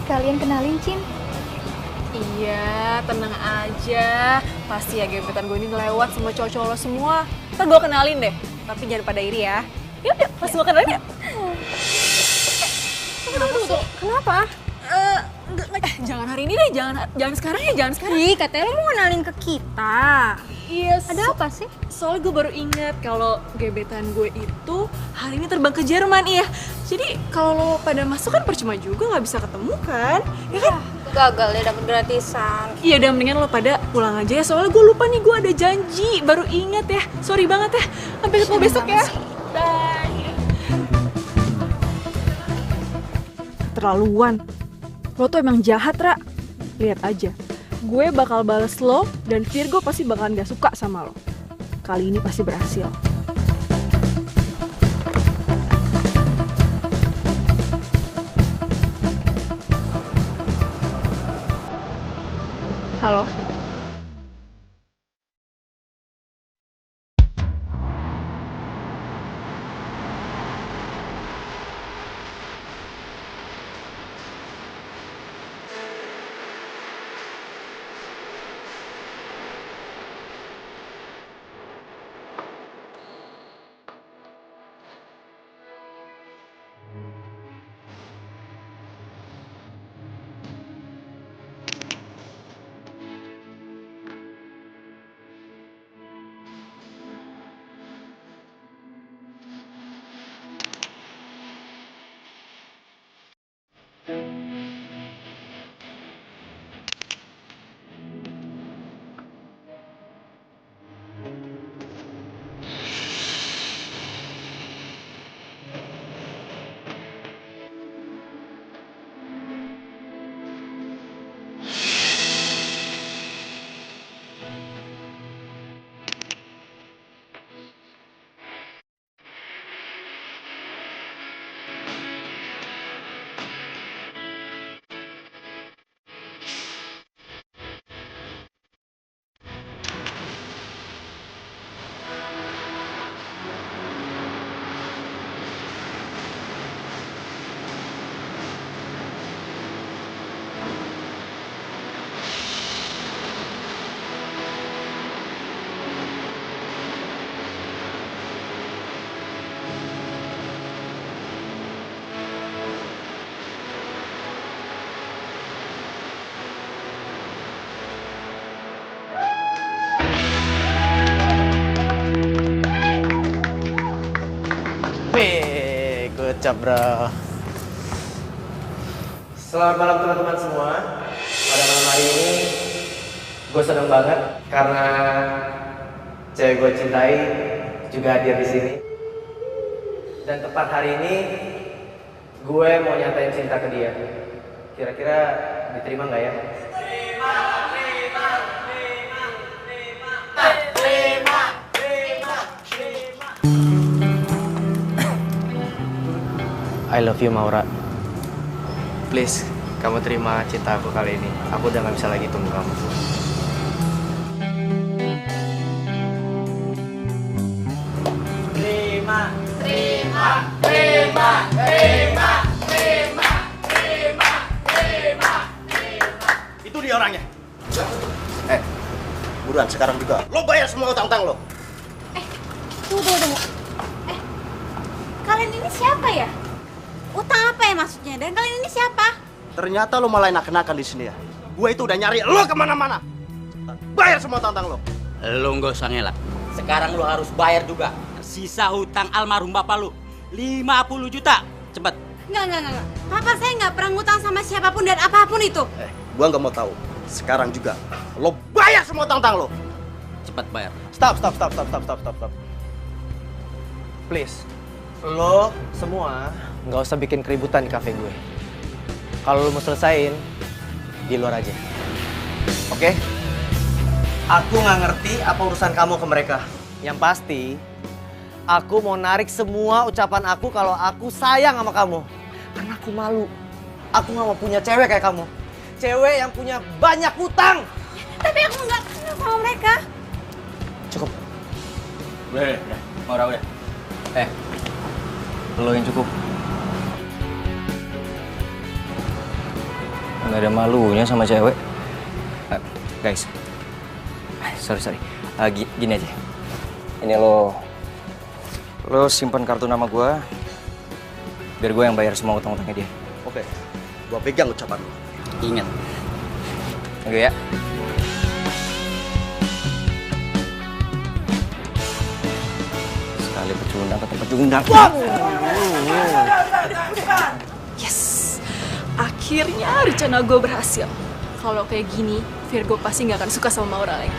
Sekalian kenalin, Cin. Iya, tenang aja. Pasti ya gebetan gue ini ngelewat sama cowok-cowok lo semua. Ntar gue kenalin deh, tapi jangan pada iri ya. Yuk, pas gue kenalin ya. Tunggu. Kenapa? Jangan hari ini deh, jangan sekarang ya, jangan sekarang. Ih, katanya lo mau kenalin ke kita. Iya, ada apa sih? Soalnya gue baru ingat kalau gebetan gue itu hari ini terbang ke Jerman, iya. Jadi kalau lo pada masuk kan percuma juga, nggak bisa ketemu kan? Ya kan? Gagal deh dapet gratisan. Iya, udah mendingan lo pada pulang aja ya. Soalnya gue lupa nih, gue ada janji. Baru ingat ya. Sorry banget ya. Sampai ketemu besok ya. Bye. Keterlaluan. Lo tuh emang jahat, Ra. Lihat aja. Gue bakal bales lo dan Virgo pasti bakalan gak suka sama lo. Kali ini pasti berhasil. Halo. Good job, bro. Selamat malam teman-teman semua. Pada malam hari ini gue seneng banget karena cewek gue cintai juga hadir di sini. Dan tepat hari ini gue mau nyatain cinta ke dia. Kira-kira diterima nggak ya? I love you, Maura. Please, kamu terima cinta aku kali ini. Aku udah gak bisa lagi tunggu kamu. Terima, terima, terima, terima, terima, terima, terima, terima. Itu dia orangnya. Buruan sekarang juga. Lo bayar semua utang-utang lo. Tunggu. Kalian ini siapa ya? Utang apa ya maksudnya? Dan kalian ini siapa? Ternyata lo malah enak-enakan di sini ya. Gue itu udah nyari lo kemana-mana. Bayar semua utang-utang lo. Lo nggak usah ngelak. Sekarang lo harus bayar juga. Sisa hutang almarhum bapak lo 50 juta. Cepet. Enggak. Papa saya nggak pernah ngutang sama siapapun dan apapun itu. Gue nggak mau tahu. Sekarang juga lo bayar semua utang-utang lo. Cepet bayar. Stop. Please, lo semua nggak usah bikin keributan di kafe gue. Kalau lo mau selesain, di luar aja. Oke? Aku nggak ngerti apa urusan kamu ke mereka. Yang pasti, aku mau narik semua ucapan aku kalau aku sayang sama kamu. Karena aku malu. Aku nggak mau punya cewek kayak kamu. Cewek yang punya banyak hutang. Tapi aku nggak kenal sama mereka. Cukup. Udah, Maura udah. Lo yang cukup. Nggak ada malunya sama cewek. Guys, sorry. Gini aja. Ini lo simpan kartu nama gue, biar gue yang bayar semua utang-utangnya dia. Oke, gue pegang ucapan lo. Ingat. Oke ya. Sekali pecundang tetap pecundang. Yes, akhirnya rencana gue berhasil. Kalau kayak gini, Virgo pasti nggak akan suka sama Maura lagi.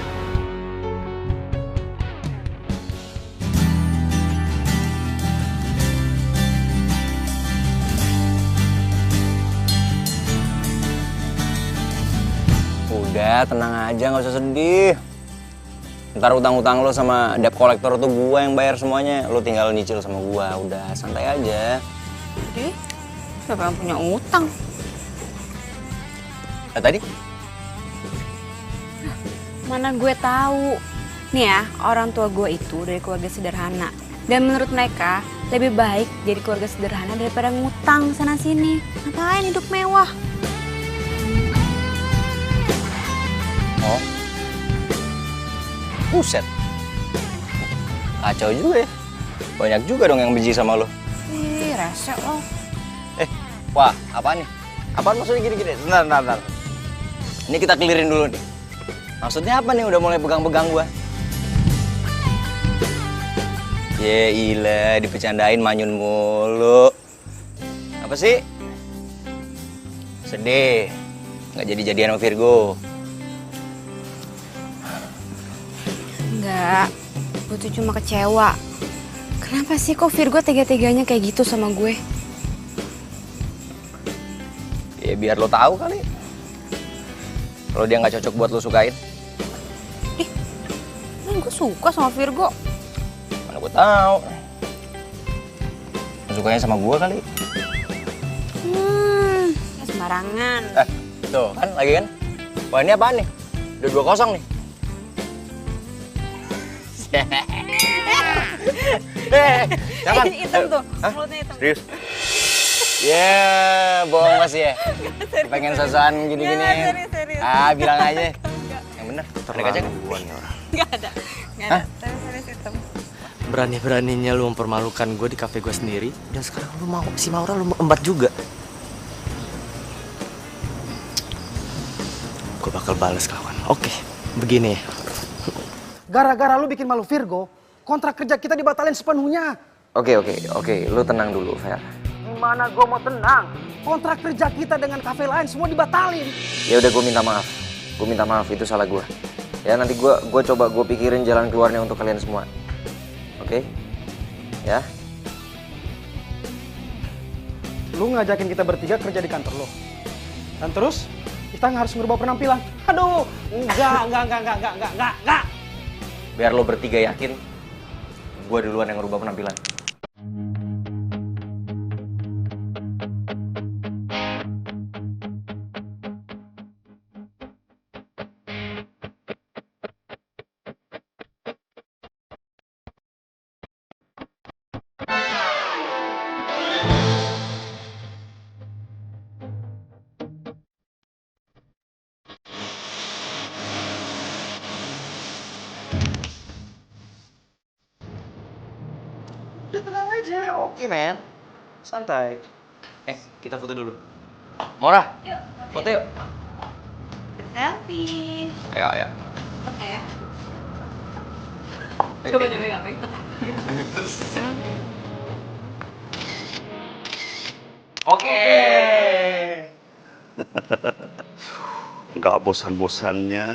Udah, tenang aja, nggak usah sedih. Ntar utang-utang lo sama debt collector tuh gue yang bayar semuanya. Lo tinggal nyicil sama gue, udah santai aja. Jadi, siapa yang punya utang? Tadi? Mana gue tahu. Nih ya, orang tua gue itu dari keluarga sederhana. Dan menurut mereka, lebih baik jadi keluarga sederhana daripada ngutang sana-sini. Ngapain hidup mewah? Oh. Buset. Kacau juga ya. Banyak juga dong yang benci sama lo. Ih, rese lo. Wah, apaan nih? Apaan maksudnya gini-gini? Bentar. Ini kita clearin dulu nih. Maksudnya apa nih udah mulai pegang-pegang gua? Ya ilah, dipecandain manyun mulu. Apa sih? Sedih. Nggak jadi-jadian sama Virgo. Enggak, gue tuh cuma kecewa. Kenapa sih kok Virgo tega-teganya kayak gitu sama gue? Ya biar lo tahu kali. Kalau dia nggak cocok buat lo sukain. Gue suka sama Virgo. Mana gue tahu. Lo sukanya sama gue kali. Sembarangan. Tuh kan lagi kan. Wah ini apaan nih? Udah 2-0 nih. Jangan. Hitam tuh, mulutnya hitam. Serius? Ya, bohong masih ya. Pengen sosokan gini-gini. Serius. Ah, bilang aja. Yang bener. Terlaluan ya orang. Gak ada. Tapi serius hitam. Berani-beraninya lu mempermalukan gue di kafe gue sendiri. Dan sekarang lu mau si Maura lu embat juga. Gue bakal balas kawan. Oke, begini. Gara-gara lu bikin malu Virgo, kontrak kerja kita dibatalin sepenuhnya. Oke. Lu tenang dulu, Fer. Gimana gue mau tenang? Kontrak kerja kita dengan kafe lain semua dibatalin. Ya udah, gue minta maaf. Gue minta maaf, itu salah gue. Ya nanti gue coba gue pikirin jalan keluarnya untuk kalian semua. Oke? Ya? Lu ngajakin kita bertiga kerja di kantor lo. Dan terus kita harus merubah penampilan. Aduh, enggak. Biar lo bertiga yakin, gue duluan yang ngerubah penampilan. Udah tenang aja, oke men. Santai. Kita foto dulu. Maura, foto yuk. Selfie. Ayo. Oke ya. Coba pegang. Oke. Nggak bosan-bosannya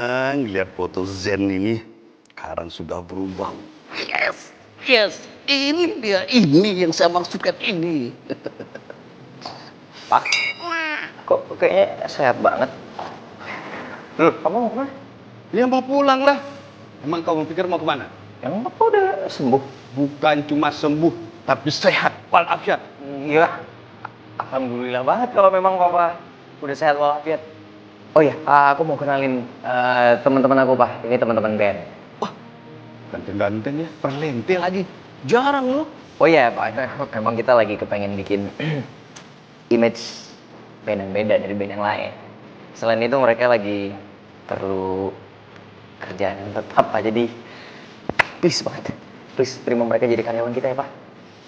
ngeliat foto Zen ini. Sekarang sudah berubah. Yes, ini dia, ini yang saya maksudkan ini. Pak, kok kayaknya sehat banget? Loh, kamu mau kemana? Ya mau pulang lah. Emang kamu pikir mau kemana? Emang Bapak udah sembuh? Bukan cuma sembuh, tapi sehat walafiat. Iya, alhamdulillah banget kalau memang Papa udah sehat walafiat. Oh iya, aku mau kenalin teman-teman aku, Pak. Ini teman-teman band. Ganteng-ganteng ya, perlente lagi. Jarang loh. Oh iya, Pak. Memang kita lagi kepengen bikin image band yang beda dari band yang lain. Selain itu mereka lagi perlu kerjaan yang tetap, Pak. Jadi please banget, please terima mereka jadi karyawan kita ya, Pak.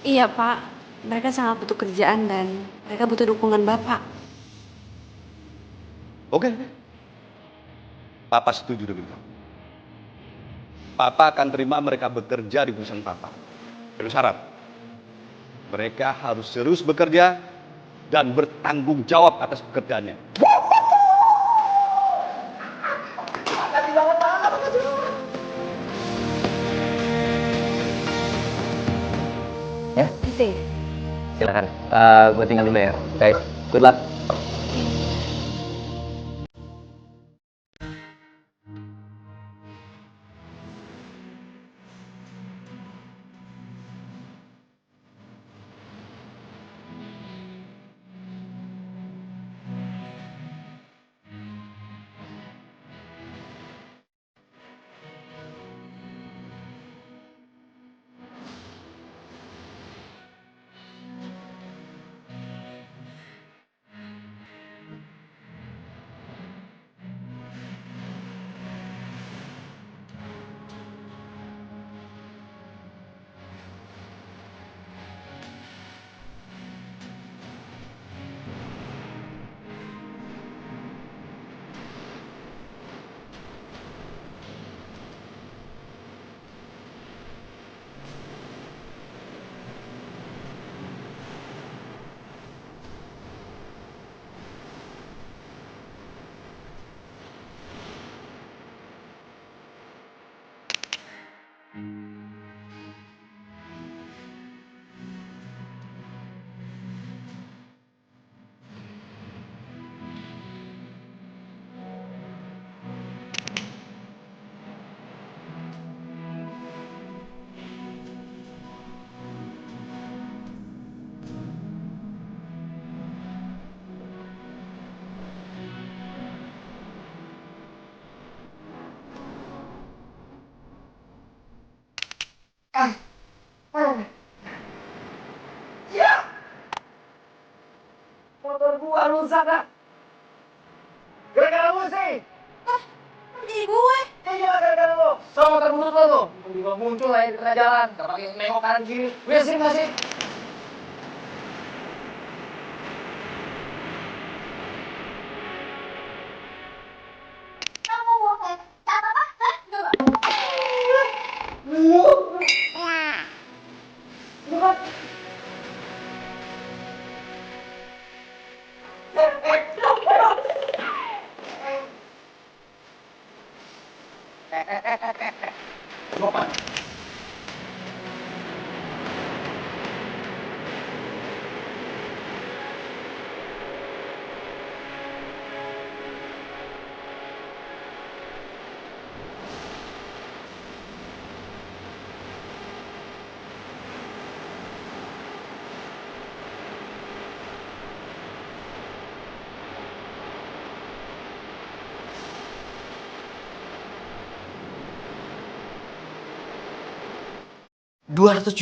Iya, Pak. Mereka sangat butuh kerjaan dan mereka butuh dukungan Bapak. Oke. Papa setuju dengan kamu. Papa akan terima mereka bekerja di perusahaan Papa. Tapi syarat, mereka harus serius bekerja dan bertanggung jawab atas pekerjaannya. Ya? Silakan. Gue tinggal dulu ya. Baik, good luck. Ya. Motor gua rusak ah. Gara-gara lu sih. Di gue. Iya gara-gara lu. Sama motor butut lo tuh. Tiba muncul aja di tengah jalan. Gak pakai nengok kanan kiri. Udah sini gak sih? Kamu mau kayak apa? Hah? Coba. Bukan. Bapak.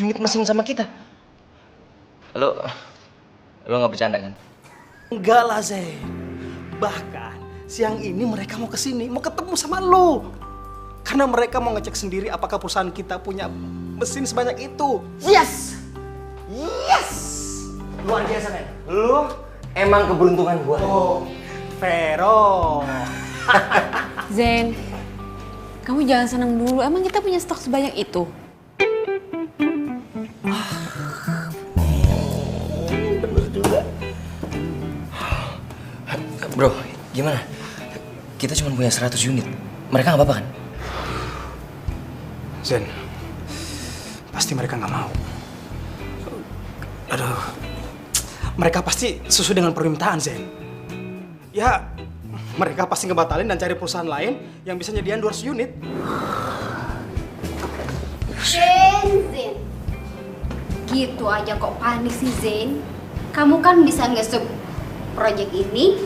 unit mesin sama kita. Lo nggak bercanda kan? Enggak lah, Zen. Bahkan siang ini mereka mau kesini, mau ketemu sama lo. Karena mereka mau ngecek sendiri apakah perusahaan kita punya mesin sebanyak itu. Yes! Yes! Luar biasa, men. Lu emang keberuntungan gua. Oh, Vero. Zen, kamu jangan senang dulu. Emang kita punya stok sebanyak itu? Bener juga. Bro, gimana? Kita cuma punya 100 unit. Mereka nggak apa-apa kan? Zen, pasti mereka nggak mau. Aduh, mereka pasti sesuai dengan permintaan, Zen. Ya, mereka pasti ngebatalin dan cari perusahaan lain yang bisa nyediain 200 unit. Zen. Gitu aja kok panik sih, Zen. Kamu kan bisa nge-sub project ini,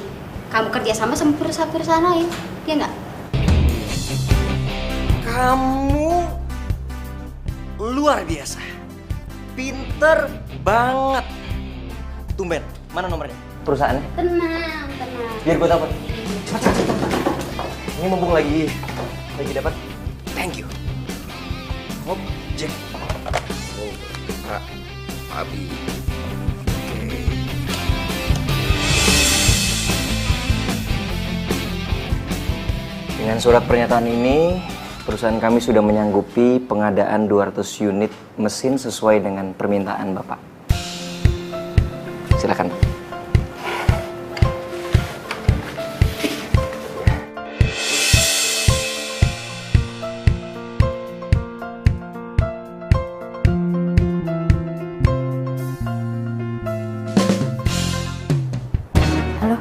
kamu kerjasama sama perusahaan-perusahaan lain, ya nggak? Kamu luar biasa. Pinter banget. Tumben, mana nomornya? Perusahaannya? Tenang. Biar gue dapat. Cepat. Ini mumpung lagi dapat. Thank you. Hop, Jack. Oh, Pak Abi. Dengan surat pernyataan ini, perusahaan kami sudah menyanggupi pengadaan 200 unit mesin sesuai dengan permintaan Bapak. Silakan. Halo.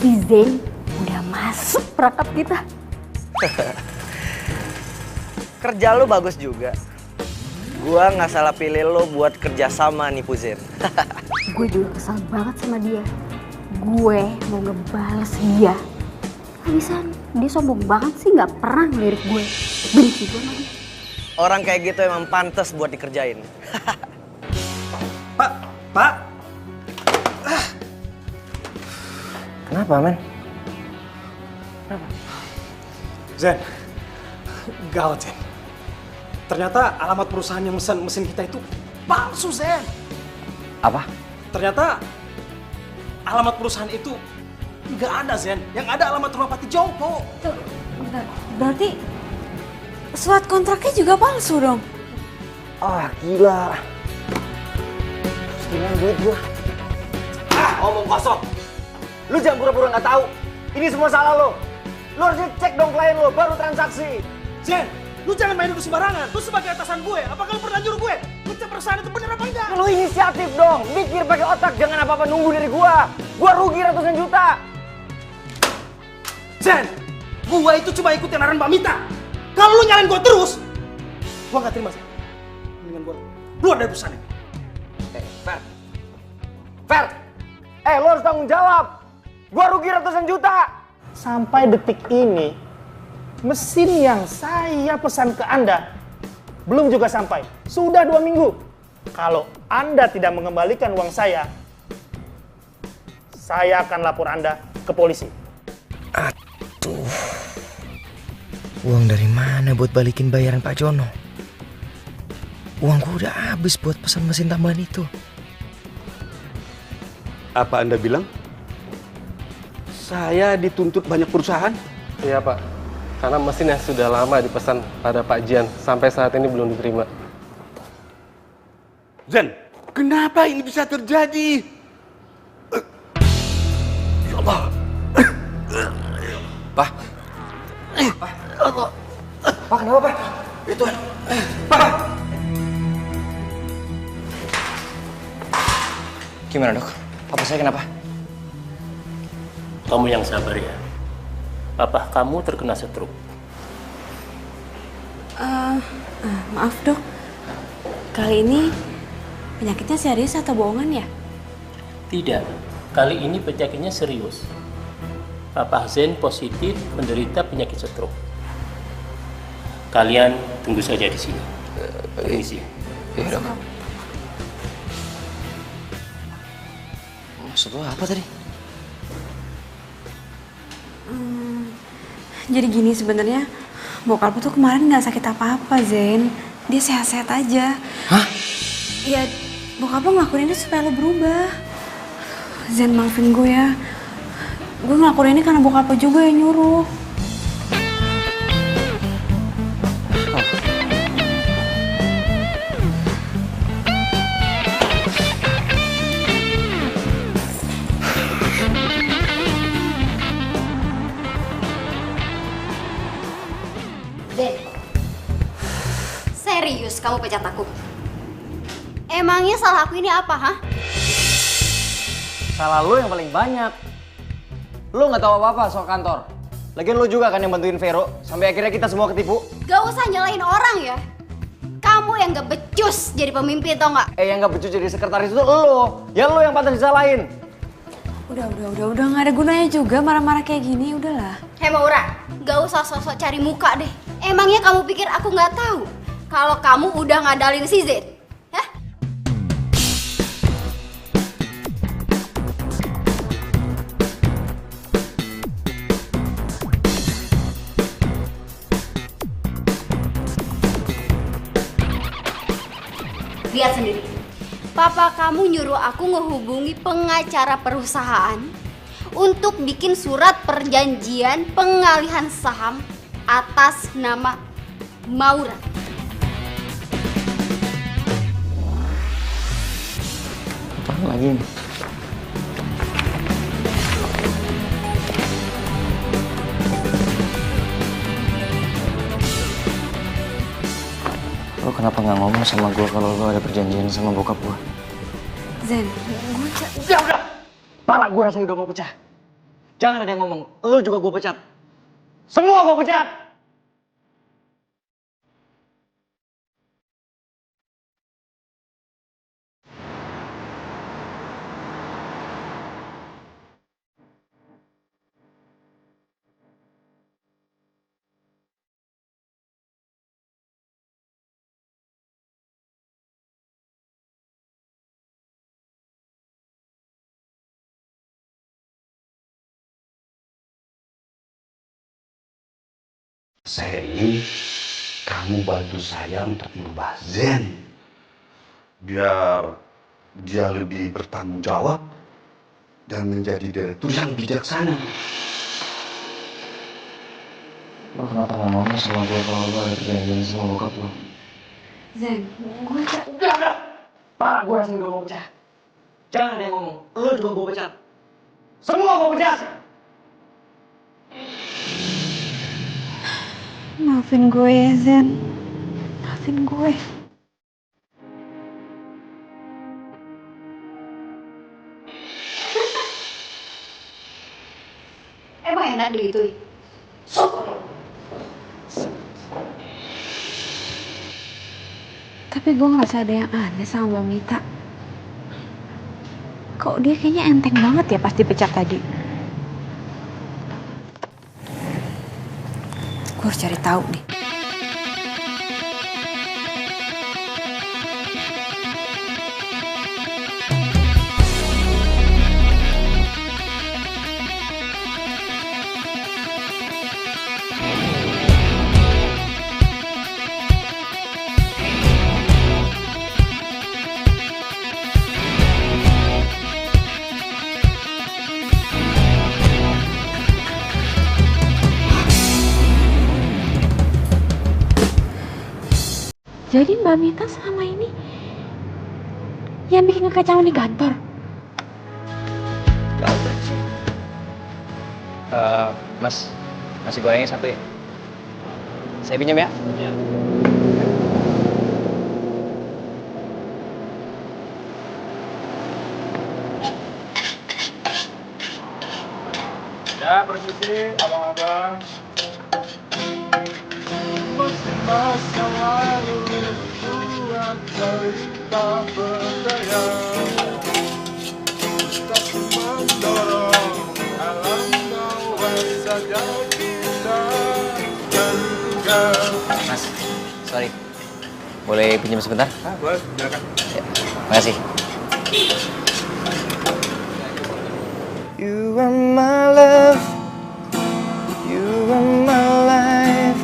Si Zen udah masuk perangkap kita. Kerja lo bagus juga. Gua nggak salah pilih lo buat kerja sama nih Puzen. Gue juga kesal banget sama dia. Gue mau ngebales dia. Habisan dia sombong banget sih, nggak pernah ngelirik gue. Benci gue sama dia. Orang kayak gitu emang pantas buat dikerjain. Pak. Kenapa, men? Zen, gawat, Zen. Ternyata alamat perusahaan yang mesen mesin kita itu palsu, Zen. Apa? Ternyata alamat perusahaan itu nggak ada, Zen. Yang ada alamat rumah Pati Jongko. Tuh, bentar. Berarti surat kontraknya juga palsu dong? Ah, gila. Gimana duit gua? Omong kosong. Lu jangan pura-pura nggak tahu. Ini semua salah lo. Lu harusnya cek dong klien lo baru transaksi. Zen, lu jangan main duduk sembarangan. Lu sebagai atasan gue, apakah lu pernah nyuruh gue ngecek perusahaan itu bener apa enggak? Lu inisiatif dong, mikir pakai otak, jangan apa-apa nunggu dari gua. Gua rugi ratusan juta. Zen, gua itu cuma ikutin arahan Mbak Mita. Kalau lu nyalain gua terus, gua nggak terima, Zen. Mendingan gua keluar dari perusahaan ini. Fer, lu harus tanggung jawab. Gua rugi ratusan juta. Sampai detik ini, mesin yang saya pesan ke Anda belum juga sampai. Sudah 2 minggu. Kalau Anda tidak mengembalikan uang saya akan lapor Anda ke polisi. Aduh. Uang dari mana buat balikin bayaran Pak Jono? Uangku udah habis buat pesan mesin tambahan itu. Apa Anda bilang? Saya dituntut banyak perusahaan? Iya Pak, karena mesinnya sudah lama dipesan pada Pak Jian, sampai saat ini belum diterima. Zen, kenapa ini bisa terjadi? Ya Allah. Pak. Pak, kenapa Pak? Itu Pak. Gimana dok? Papa saya kenapa? Kamu yang sabar ya. Papa kamu terkena stroke. Maaf dok, kali ini penyakitnya serius atau bohongan ya? Tidak, kali ini penyakitnya serius. Papa Zen positif menderita penyakit stroke. Kalian tunggu saja di sini. Permisi. Iya dok. Maksud lo apa tadi? Jadi gini sebenarnya, bokap tuh kemarin nggak sakit apa-apa Zen. Dia sehat-sehat aja. Hah? Ya, bokap lo ngelakuin ini supaya lo berubah. Zen, maafin gue ya. Gue ngelakuin ini karena bokap lo juga yang nyuruh. Zen, serius kamu pecat aku? Emangnya salah aku ini apa, hah? Salah lo yang paling banyak. Lo nggak tahu apa-apa soal kantor. Lagian lo juga kan yang bantuin Vero, sampai akhirnya kita semua ketipu. Gak usah nyalahin orang ya. Kamu yang gak becus jadi pemimpin, tau nggak? Yang nggak becus jadi sekretaris itu lo. Ya lo yang pantas disalahin. Udah nggak ada gunanya juga marah-marah kayak gini, udahlah. Hei Maura, gak usah sosok cari muka deh. Emangnya kamu pikir aku nggak tahu kalau kamu udah ngadalin si Zen? Hah? Lihat sendiri. Papa kamu nyuruh aku ngehubungi pengacara perusahaan untuk bikin surat perjanjian pengalihan saham atas nama Maura. Apa lagi nih? Lo kenapa nggak ngomong sama gue kalau lo ada perjanjian sama bokap gue? Zen, Udah. Pala gue rasanya udah mau pecah. Jangan ada yang ngomong, lo juga gue pecat. Semua gue pecat. Saya ingin kamu bantu saya untuk merubah Zen. Biar dia lebih bertanggung jawab dan menjadi direktur yang bijaksana. Lo kenapa nggak ngomong sama gue kalau lo ada perjanjian sama bokap lo? Zen, Udah. Pala gue rasanya udah mau pecah. Jangan ada yang ngomong, lo juga gue pecat. Semua gue pecat. maafin gue ya Zen. Maafin gue. Emang enak digituin? Tapi gue ngerasa ada yang aneh sama Mbak Mita. Kok dia kayaknya enteng banget ya pas dipecat tadi. Gue harus cari tahu nih. Jadi Mbak Mita selama ini yang bikin kekacauan di kantor? Mas, nasi gorengnya satu ya? Saya pinjam ya? Ya, permisi, abang-abang. Masa lalu buat cerita berdaya, tapi mendorong alam bawah saja kita tinggal. Mas, sorry. Boleh pinjam sebentar? Boleh, silakan. Ya, makasih. You are my love, you are my life,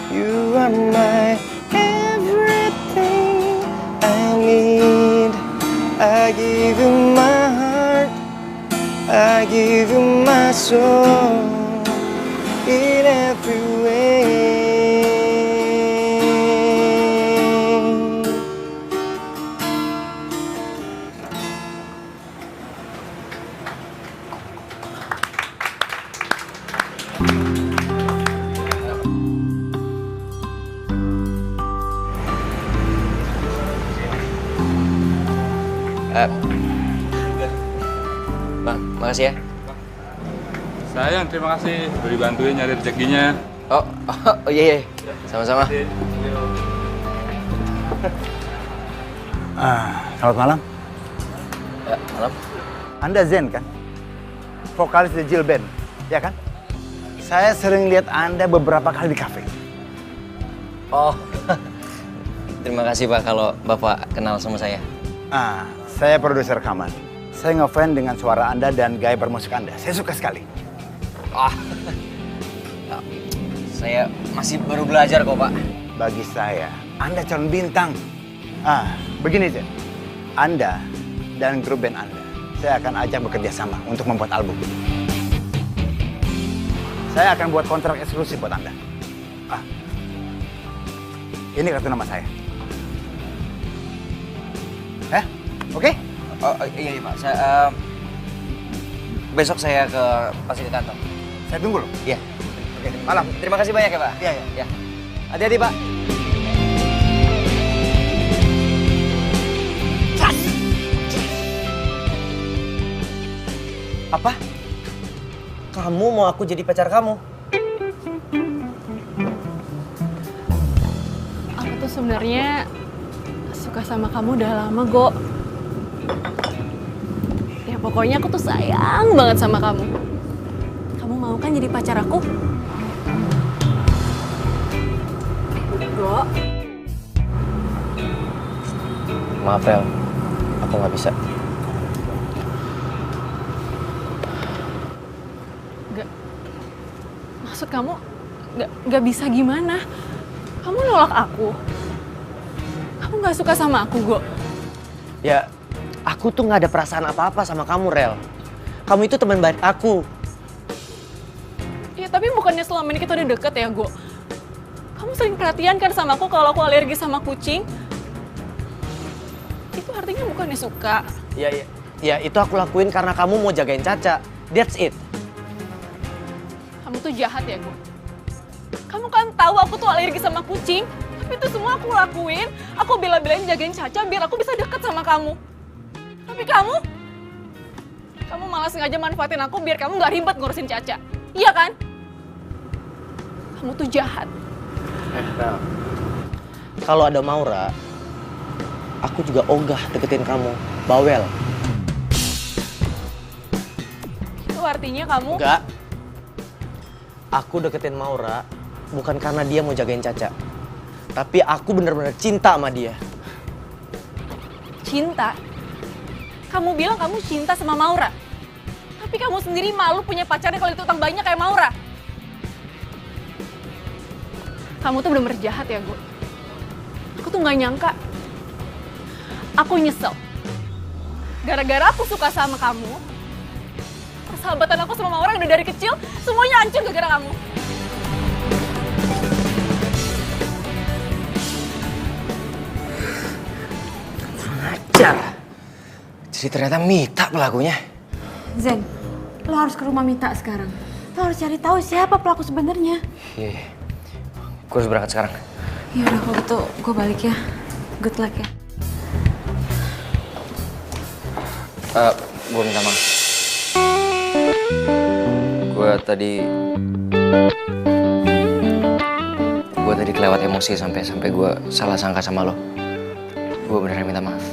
you are my everything I need. I give you my heart, I give you my soul in every way. Bang, makasih ya. Sayang, terima kasih udah dibantuin nyari rezekinya. Oh iya. Sama-sama. Selamat malam. Ya, malam. Anda Zen kan? Vokalis The Jill Band, ya kan? Saya sering lihat Anda beberapa kali di kafe. Oh, terima kasih Pak kalau Bapak kenal sama saya. Saya produser rekaman. Saya ngefans dengan suara Anda dan gaya bermusik Anda. Saya suka sekali. Saya masih baru belajar kok, Pak. Bagi saya, Anda calon bintang. Begini Zen. Anda dan grup band Anda, saya akan ajak bekerja sama untuk membuat album. Saya akan buat kontrak eksklusif buat Anda. Ini kartu nama saya. Oke? Oh iya Pak. Besok saya pasti ke kantor. Saya tunggu loh. Iya. Oke. Malam. Terima kasih banyak ya Pak. Iya. Hati-hati Pak. Apa? Kamu mau aku jadi pacar kamu? Aku tuh sebenarnya suka sama kamu udah lama, Go. Ya pokoknya aku tuh sayang banget sama kamu. Kamu mau kan jadi pacar aku? Go. Maaf, Rel. Aku nggak bisa. Maksud kamu nggak bisa gimana? Kamu nolak aku? Kamu nggak suka sama aku, Go? Ya, aku tuh nggak ada perasaan apa-apa sama kamu, Rel. Kamu itu teman baik aku. Ya tapi bukannya selama ini kita udah deket ya, Go? Kamu sering perhatian kan sama aku kalau aku alergi sama kucing? Itu artinya bukannya suka. Ya itu aku lakuin karena kamu mau jagain Caca. That's it. Kamu tuh jahat ya, Go. Kamu kan tahu aku tuh alergi sama kucing. Tapi itu semua aku lakuin. Aku bela-belain jagain Caca biar aku bisa deket sama kamu. Tapi kamu malah sengaja manfaatin aku biar kamu nggak ribet ngurusin Caca. Iya kan? Kamu tuh jahat. Rel. Kalau ada Maura, aku juga ogah deketin kamu. Bawel. Itu artinya kamu... Enggak. Aku deketin Maura bukan karena dia mau jagain Caca. Tapi aku bener-bener cinta sama dia. Cinta? Kamu bilang kamu cinta sama Maura. Tapi kamu sendiri malu punya pacarnya kalau itu utang banyak kayak Maura. Kamu tuh bener-bener jahat ya, Go. Aku tuh gak nyangka. Aku nyesel. Gara-gara aku suka sama kamu, persahabatan aku sama Maura yang udah dari kecil, semuanya hancur gara-gara kamu. ajar. Jadi ternyata Mita pelakunya. Zen, lo harus ke rumah Mita sekarang. Lo harus cari tahu siapa pelaku sebenarnya. Iya, gue harus berangkat sekarang. Ya udah kalau gitu gue balik ya. Good luck ya. Gue minta maaf. Gue tadi kelewat emosi sampai gue salah sangka sama lo. Gue beneran minta maaf.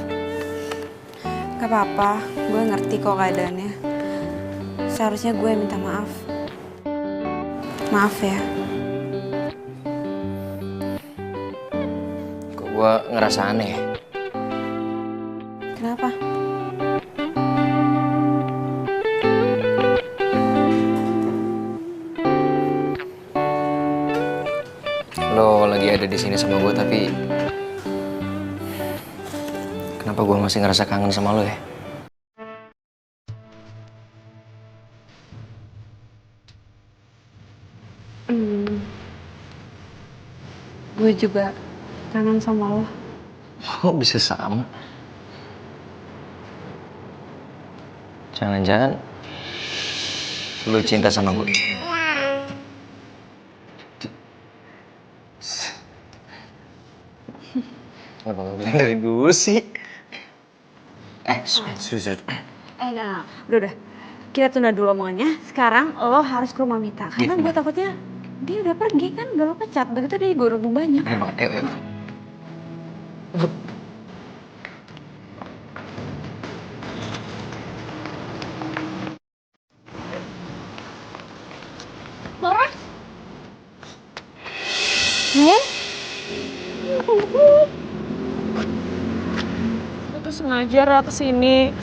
Gak apa-apa, gue ngerti kok keadaannya. Seharusnya gue yang minta maaf. Maaf ya. Kok gue ngerasa aneh ya? Kenapa? Lo lagi ada di sini sama gue, tapi kenapa gue masih ngerasa kangen sama lo ya? Gue juga kangen sama lo. Oh, bisa sama? Jangan-jangan lo cinta sama gue? Kenapa gak bilang dari dulu sih? Susah. Enggak. Udah. Kita tunda dulu omongannya. Sekarang lo harus ke rumah Mita. Karena gue takutnya dia udah pergi kan, gak lo pecat. Begitu dia guru banyak. Ayo. Laura? Itu sengaja Ra kesini.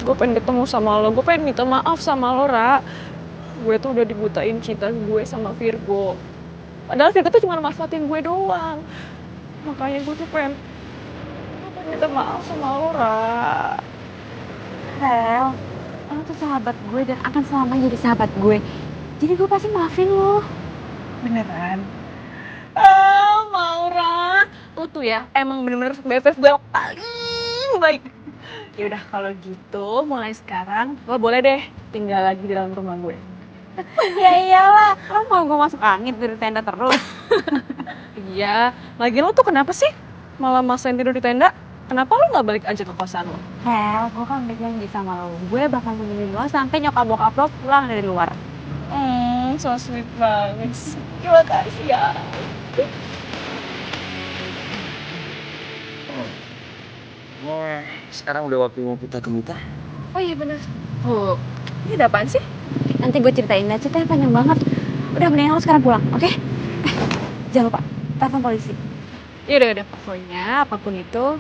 Gue pengen ketemu sama lo, gue pengen minta maaf sama lo, Ra. Gue tuh udah dibutain cinta gue sama Virgo. Padahal Virgo tuh cuma manfaatin gue doang. Makanya gue tuh pengen minta maaf sama lo, Ra. Rel, lo tuh sahabat gue dan akan selamanya jadi sahabat gue. Jadi gue pasti maafin lo. Beneran? Maura, lo tuh ya emang bener-bener BFF gue yang paling baik. Ya udah kalau gitu mulai sekarang lo boleh deh tinggal lagi di dalam rumah gue. Ya iyalah, lo mau gue masuk angin tidur di tenda terus? Iya, lagi lo tuh kenapa sih malah maksain tidur di tenda? Kenapa lo nggak balik aja ke kosan lo? Rel, gue kan udah janji sama lo. Gue bakal nemenin lo sampai nyokap bokap lo pulang dari luar. So sweet banget. Terima kasih ya. Sekarang udah waktunya kita ke Mita. Oh iya bener. Oh, ini ada apaan sih? Nanti gue ceritain, ceritanya panjang banget. Udah mendingan lo sekarang pulang, oke? Jangan lupa, telepon polisi. Yaudah, pokoknya apapun itu,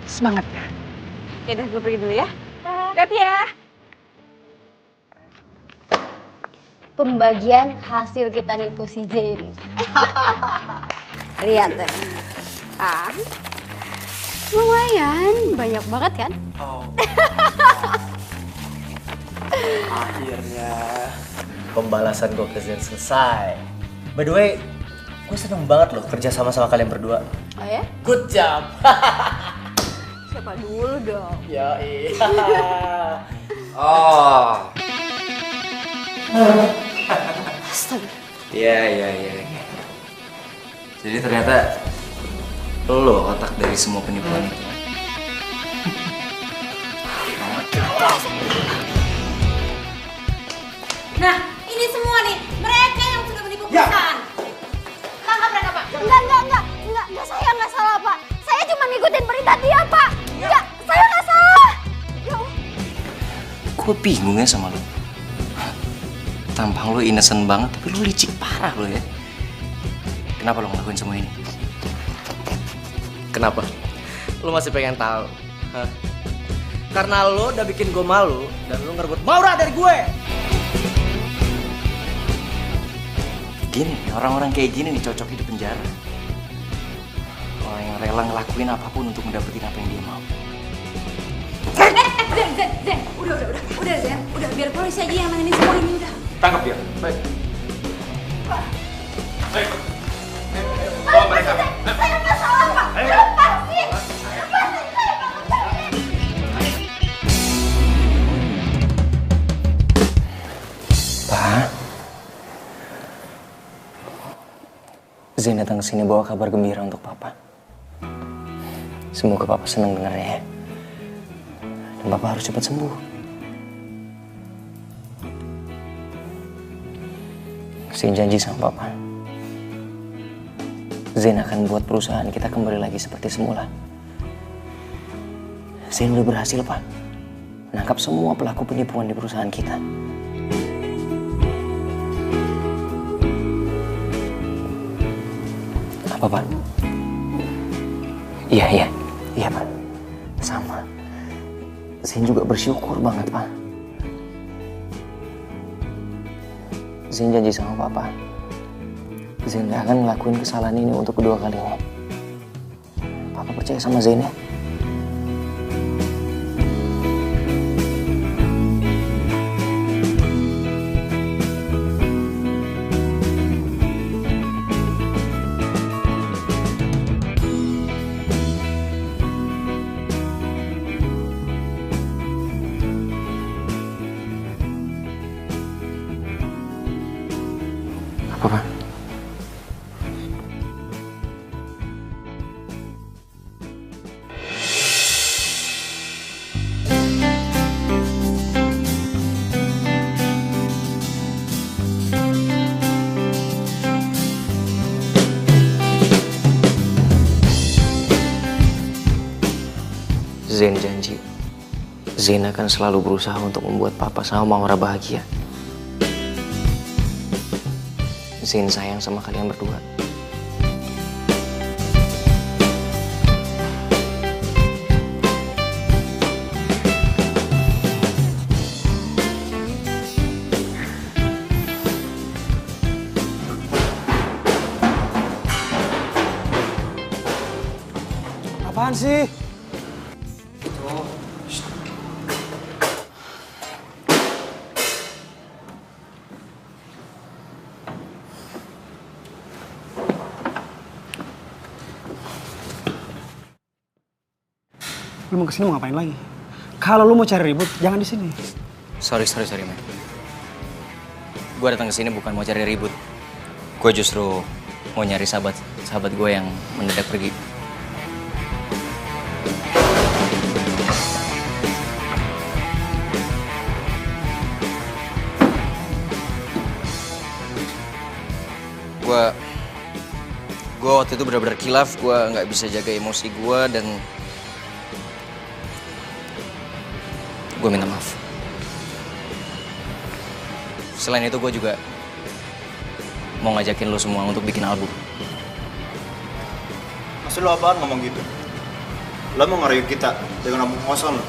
semangat ya. Yaudah, gue pergi dulu ya. Hati ya. Pembagian hasil kita nih tuh si Jerry. Lihat deh. Lumayan, banyak banget kan? Akhirnya pembalasan gue ke Zen selesai. By the way, gue seneng banget loh kerja sama kalian berdua. Oh ya? Good job. Siapa dulu dong? Ya Oh. Astaga. Iya. Jadi ternyata lo otak dari semua penipuan itu. Nah, ini semua nih, mereka yang sudah menipu perusahaan. Tangkap mereka, Pak. Enggak, saya nggak salah, Pak. Saya cuma ngikutin perintah dia, Pak. Enggak, saya nggak salah. Ya Allah. Gue bingung ya sama lo. Tampang lo innocent banget, tapi lo licik parah lo ya. Kenapa lo ngelakuin semua ini? Kenapa? Lo masih pengen tahu? Hah? Karena lo udah bikin gue malu dan lo ngerebut Maura dari gue. Gini, orang-orang kayak gini nih cocok hidup penjara. Orang yang rela ngelakuin apapun untuk mendapatkan apa yang dia mau. Zen, udah Zen, udah biar polisi aja yang nanganin semua ini udah. Tangkap dia. Baik. Baik. Bawa mereka. Saya nggak salah, Pak. Lepasin. Lepasin saya, Pak. Zain datang ke sini bawa kabar gembira untuk Papa. Semoga Papa senang dengarnya ya. Dan Papa harus cepat sembuh. Zain janji sama Papa. Zain akan buat perusahaan kita kembali lagi seperti semula. Zain udah berhasil, Pak. Menangkap semua pelaku penipuan di perusahaan kita. Apa, Pak? Iya, Pak. Sama. Zain juga bersyukur banget, Pak. Zain janji sama Papa. Zain gak akan ngelakuin kesalahan ini untuk kedua kalinya. Papa percaya sama Zain ya? Apa, Pak? Zain janji, Zain akan selalu berusaha untuk membuat Papa sama Maura bahagia. Zain sayang sama kalian berdua. Apaan sih? Lu mau kesini mau ngapain lagi? Kalau lu mau cari ribut, jangan di sini. Sorry, man. Gue datang ke sini bukan mau cari ribut. Gue justru mau nyari sahabat gue yang mendadak pergi. Gue waktu itu benar-benar kilaf. Gue nggak bisa jaga emosi gue dan gue minta maaf. Selain itu gue juga mau ngajakin lo semua untuk bikin album. Maksud lo apaan ngomong gitu? Lo mau ngerayu kita dengan ngomong kosong lo?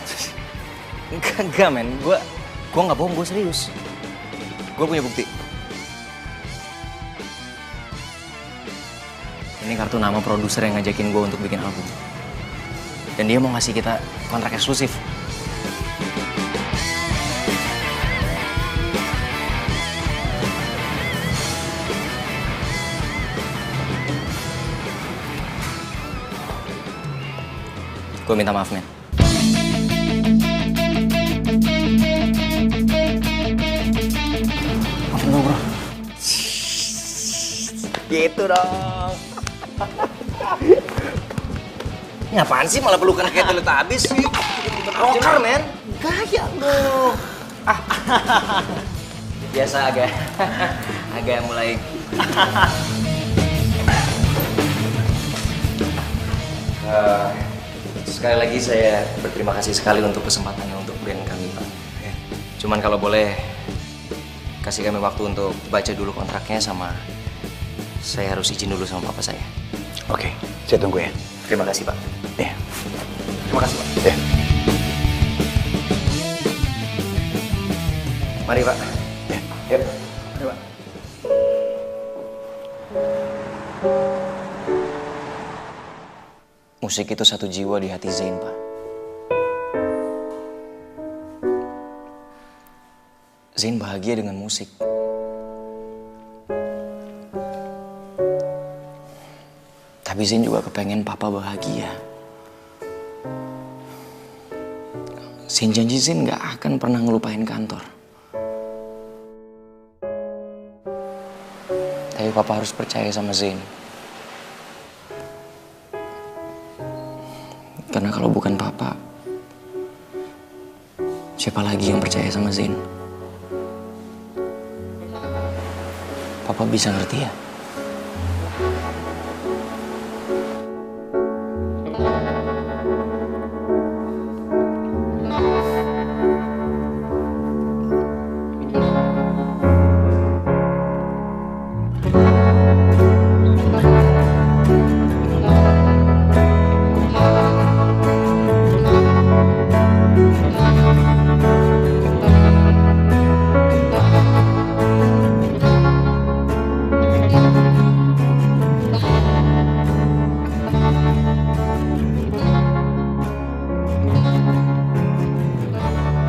Enggak men, gue nggak bohong, gue serius. Gue punya bukti. Ini kartu nama produser yang ngajakin gue untuk bikin album. Dan dia mau ngasih kita kontrak eksklusif. Gue minta maaf, men. Maafin gue, bro. Gitu dong. Ini apaan sih malah pelukan kayak Teletubbies? Rocker, men. Gaya lo. Biasa agak mulai. Sekali lagi saya berterima kasih sekali untuk kesempatannya untuk brand kami, Pak. Cuman kalau boleh kasih kami waktu untuk baca dulu kontraknya, sama saya harus izin dulu sama papa saya. Oke, saya tunggu ya. Terima kasih, Pak. Ya. Terima kasih, Pak. Ya. Mari, Pak. Ya. Yuk. Mari, Pak. Musik itu satu jiwa di hati Zain, Pak. Zain bahagia dengan musik. Tapi Zain juga kepengen papa bahagia. Zain janji Zain gak akan pernah ngelupain kantor. Tapi papa harus percaya sama Zain. Kalau bukan papa, siapa lagi yang percaya sama Zain? Papa bisa ngerti ya?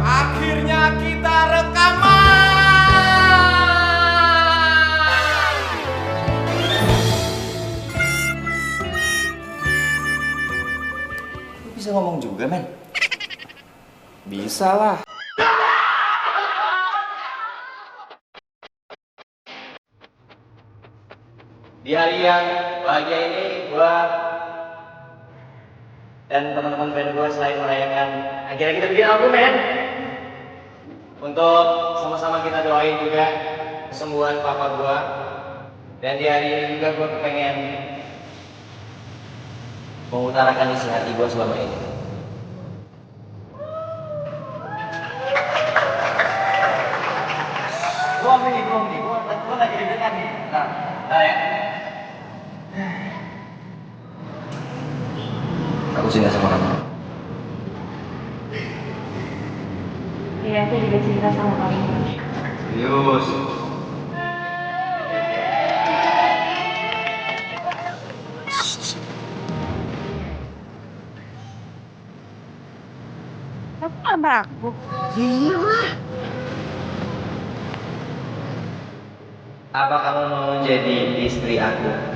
Akhirnya kita rekaman. Bisa ngomong juga, men? Bisa lah. Di hari yang bahagia ini, gua dan teman-teman band gua selain merayakan akhirnya kita bikin album, men. Untuk sama-sama kita doain juga kesembuhan papa gua. Dan di hari ini juga gua pengen Mengutarakan isi hati gua selama ini. Gua lagi deg-degan nih. Nah ya. Aku cinta sama kamu. Iya, aku juga cinta sama kamu. Serius. Kamu lamar aku? Iya lah. Apa kamu mau jadi istri aku?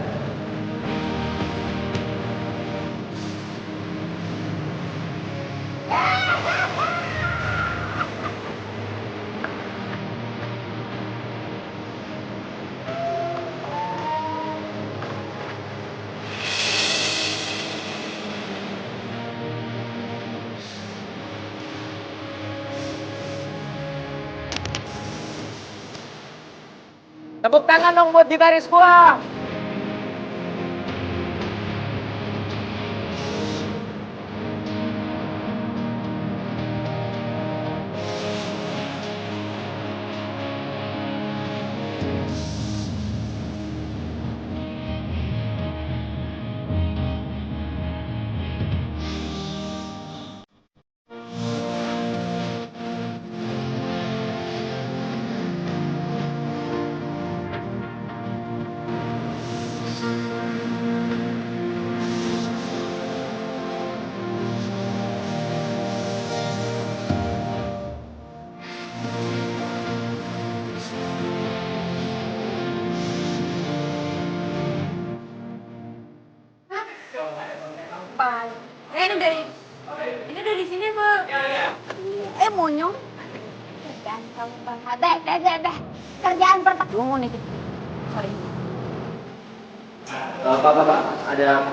Tepuk tangan dong buat gitaris gua. Ini dari sini, Bu. Monyong. Kerjaan kamu banget. Kerjaan pertama. Gue mau nitip. Sorry. Pak, ada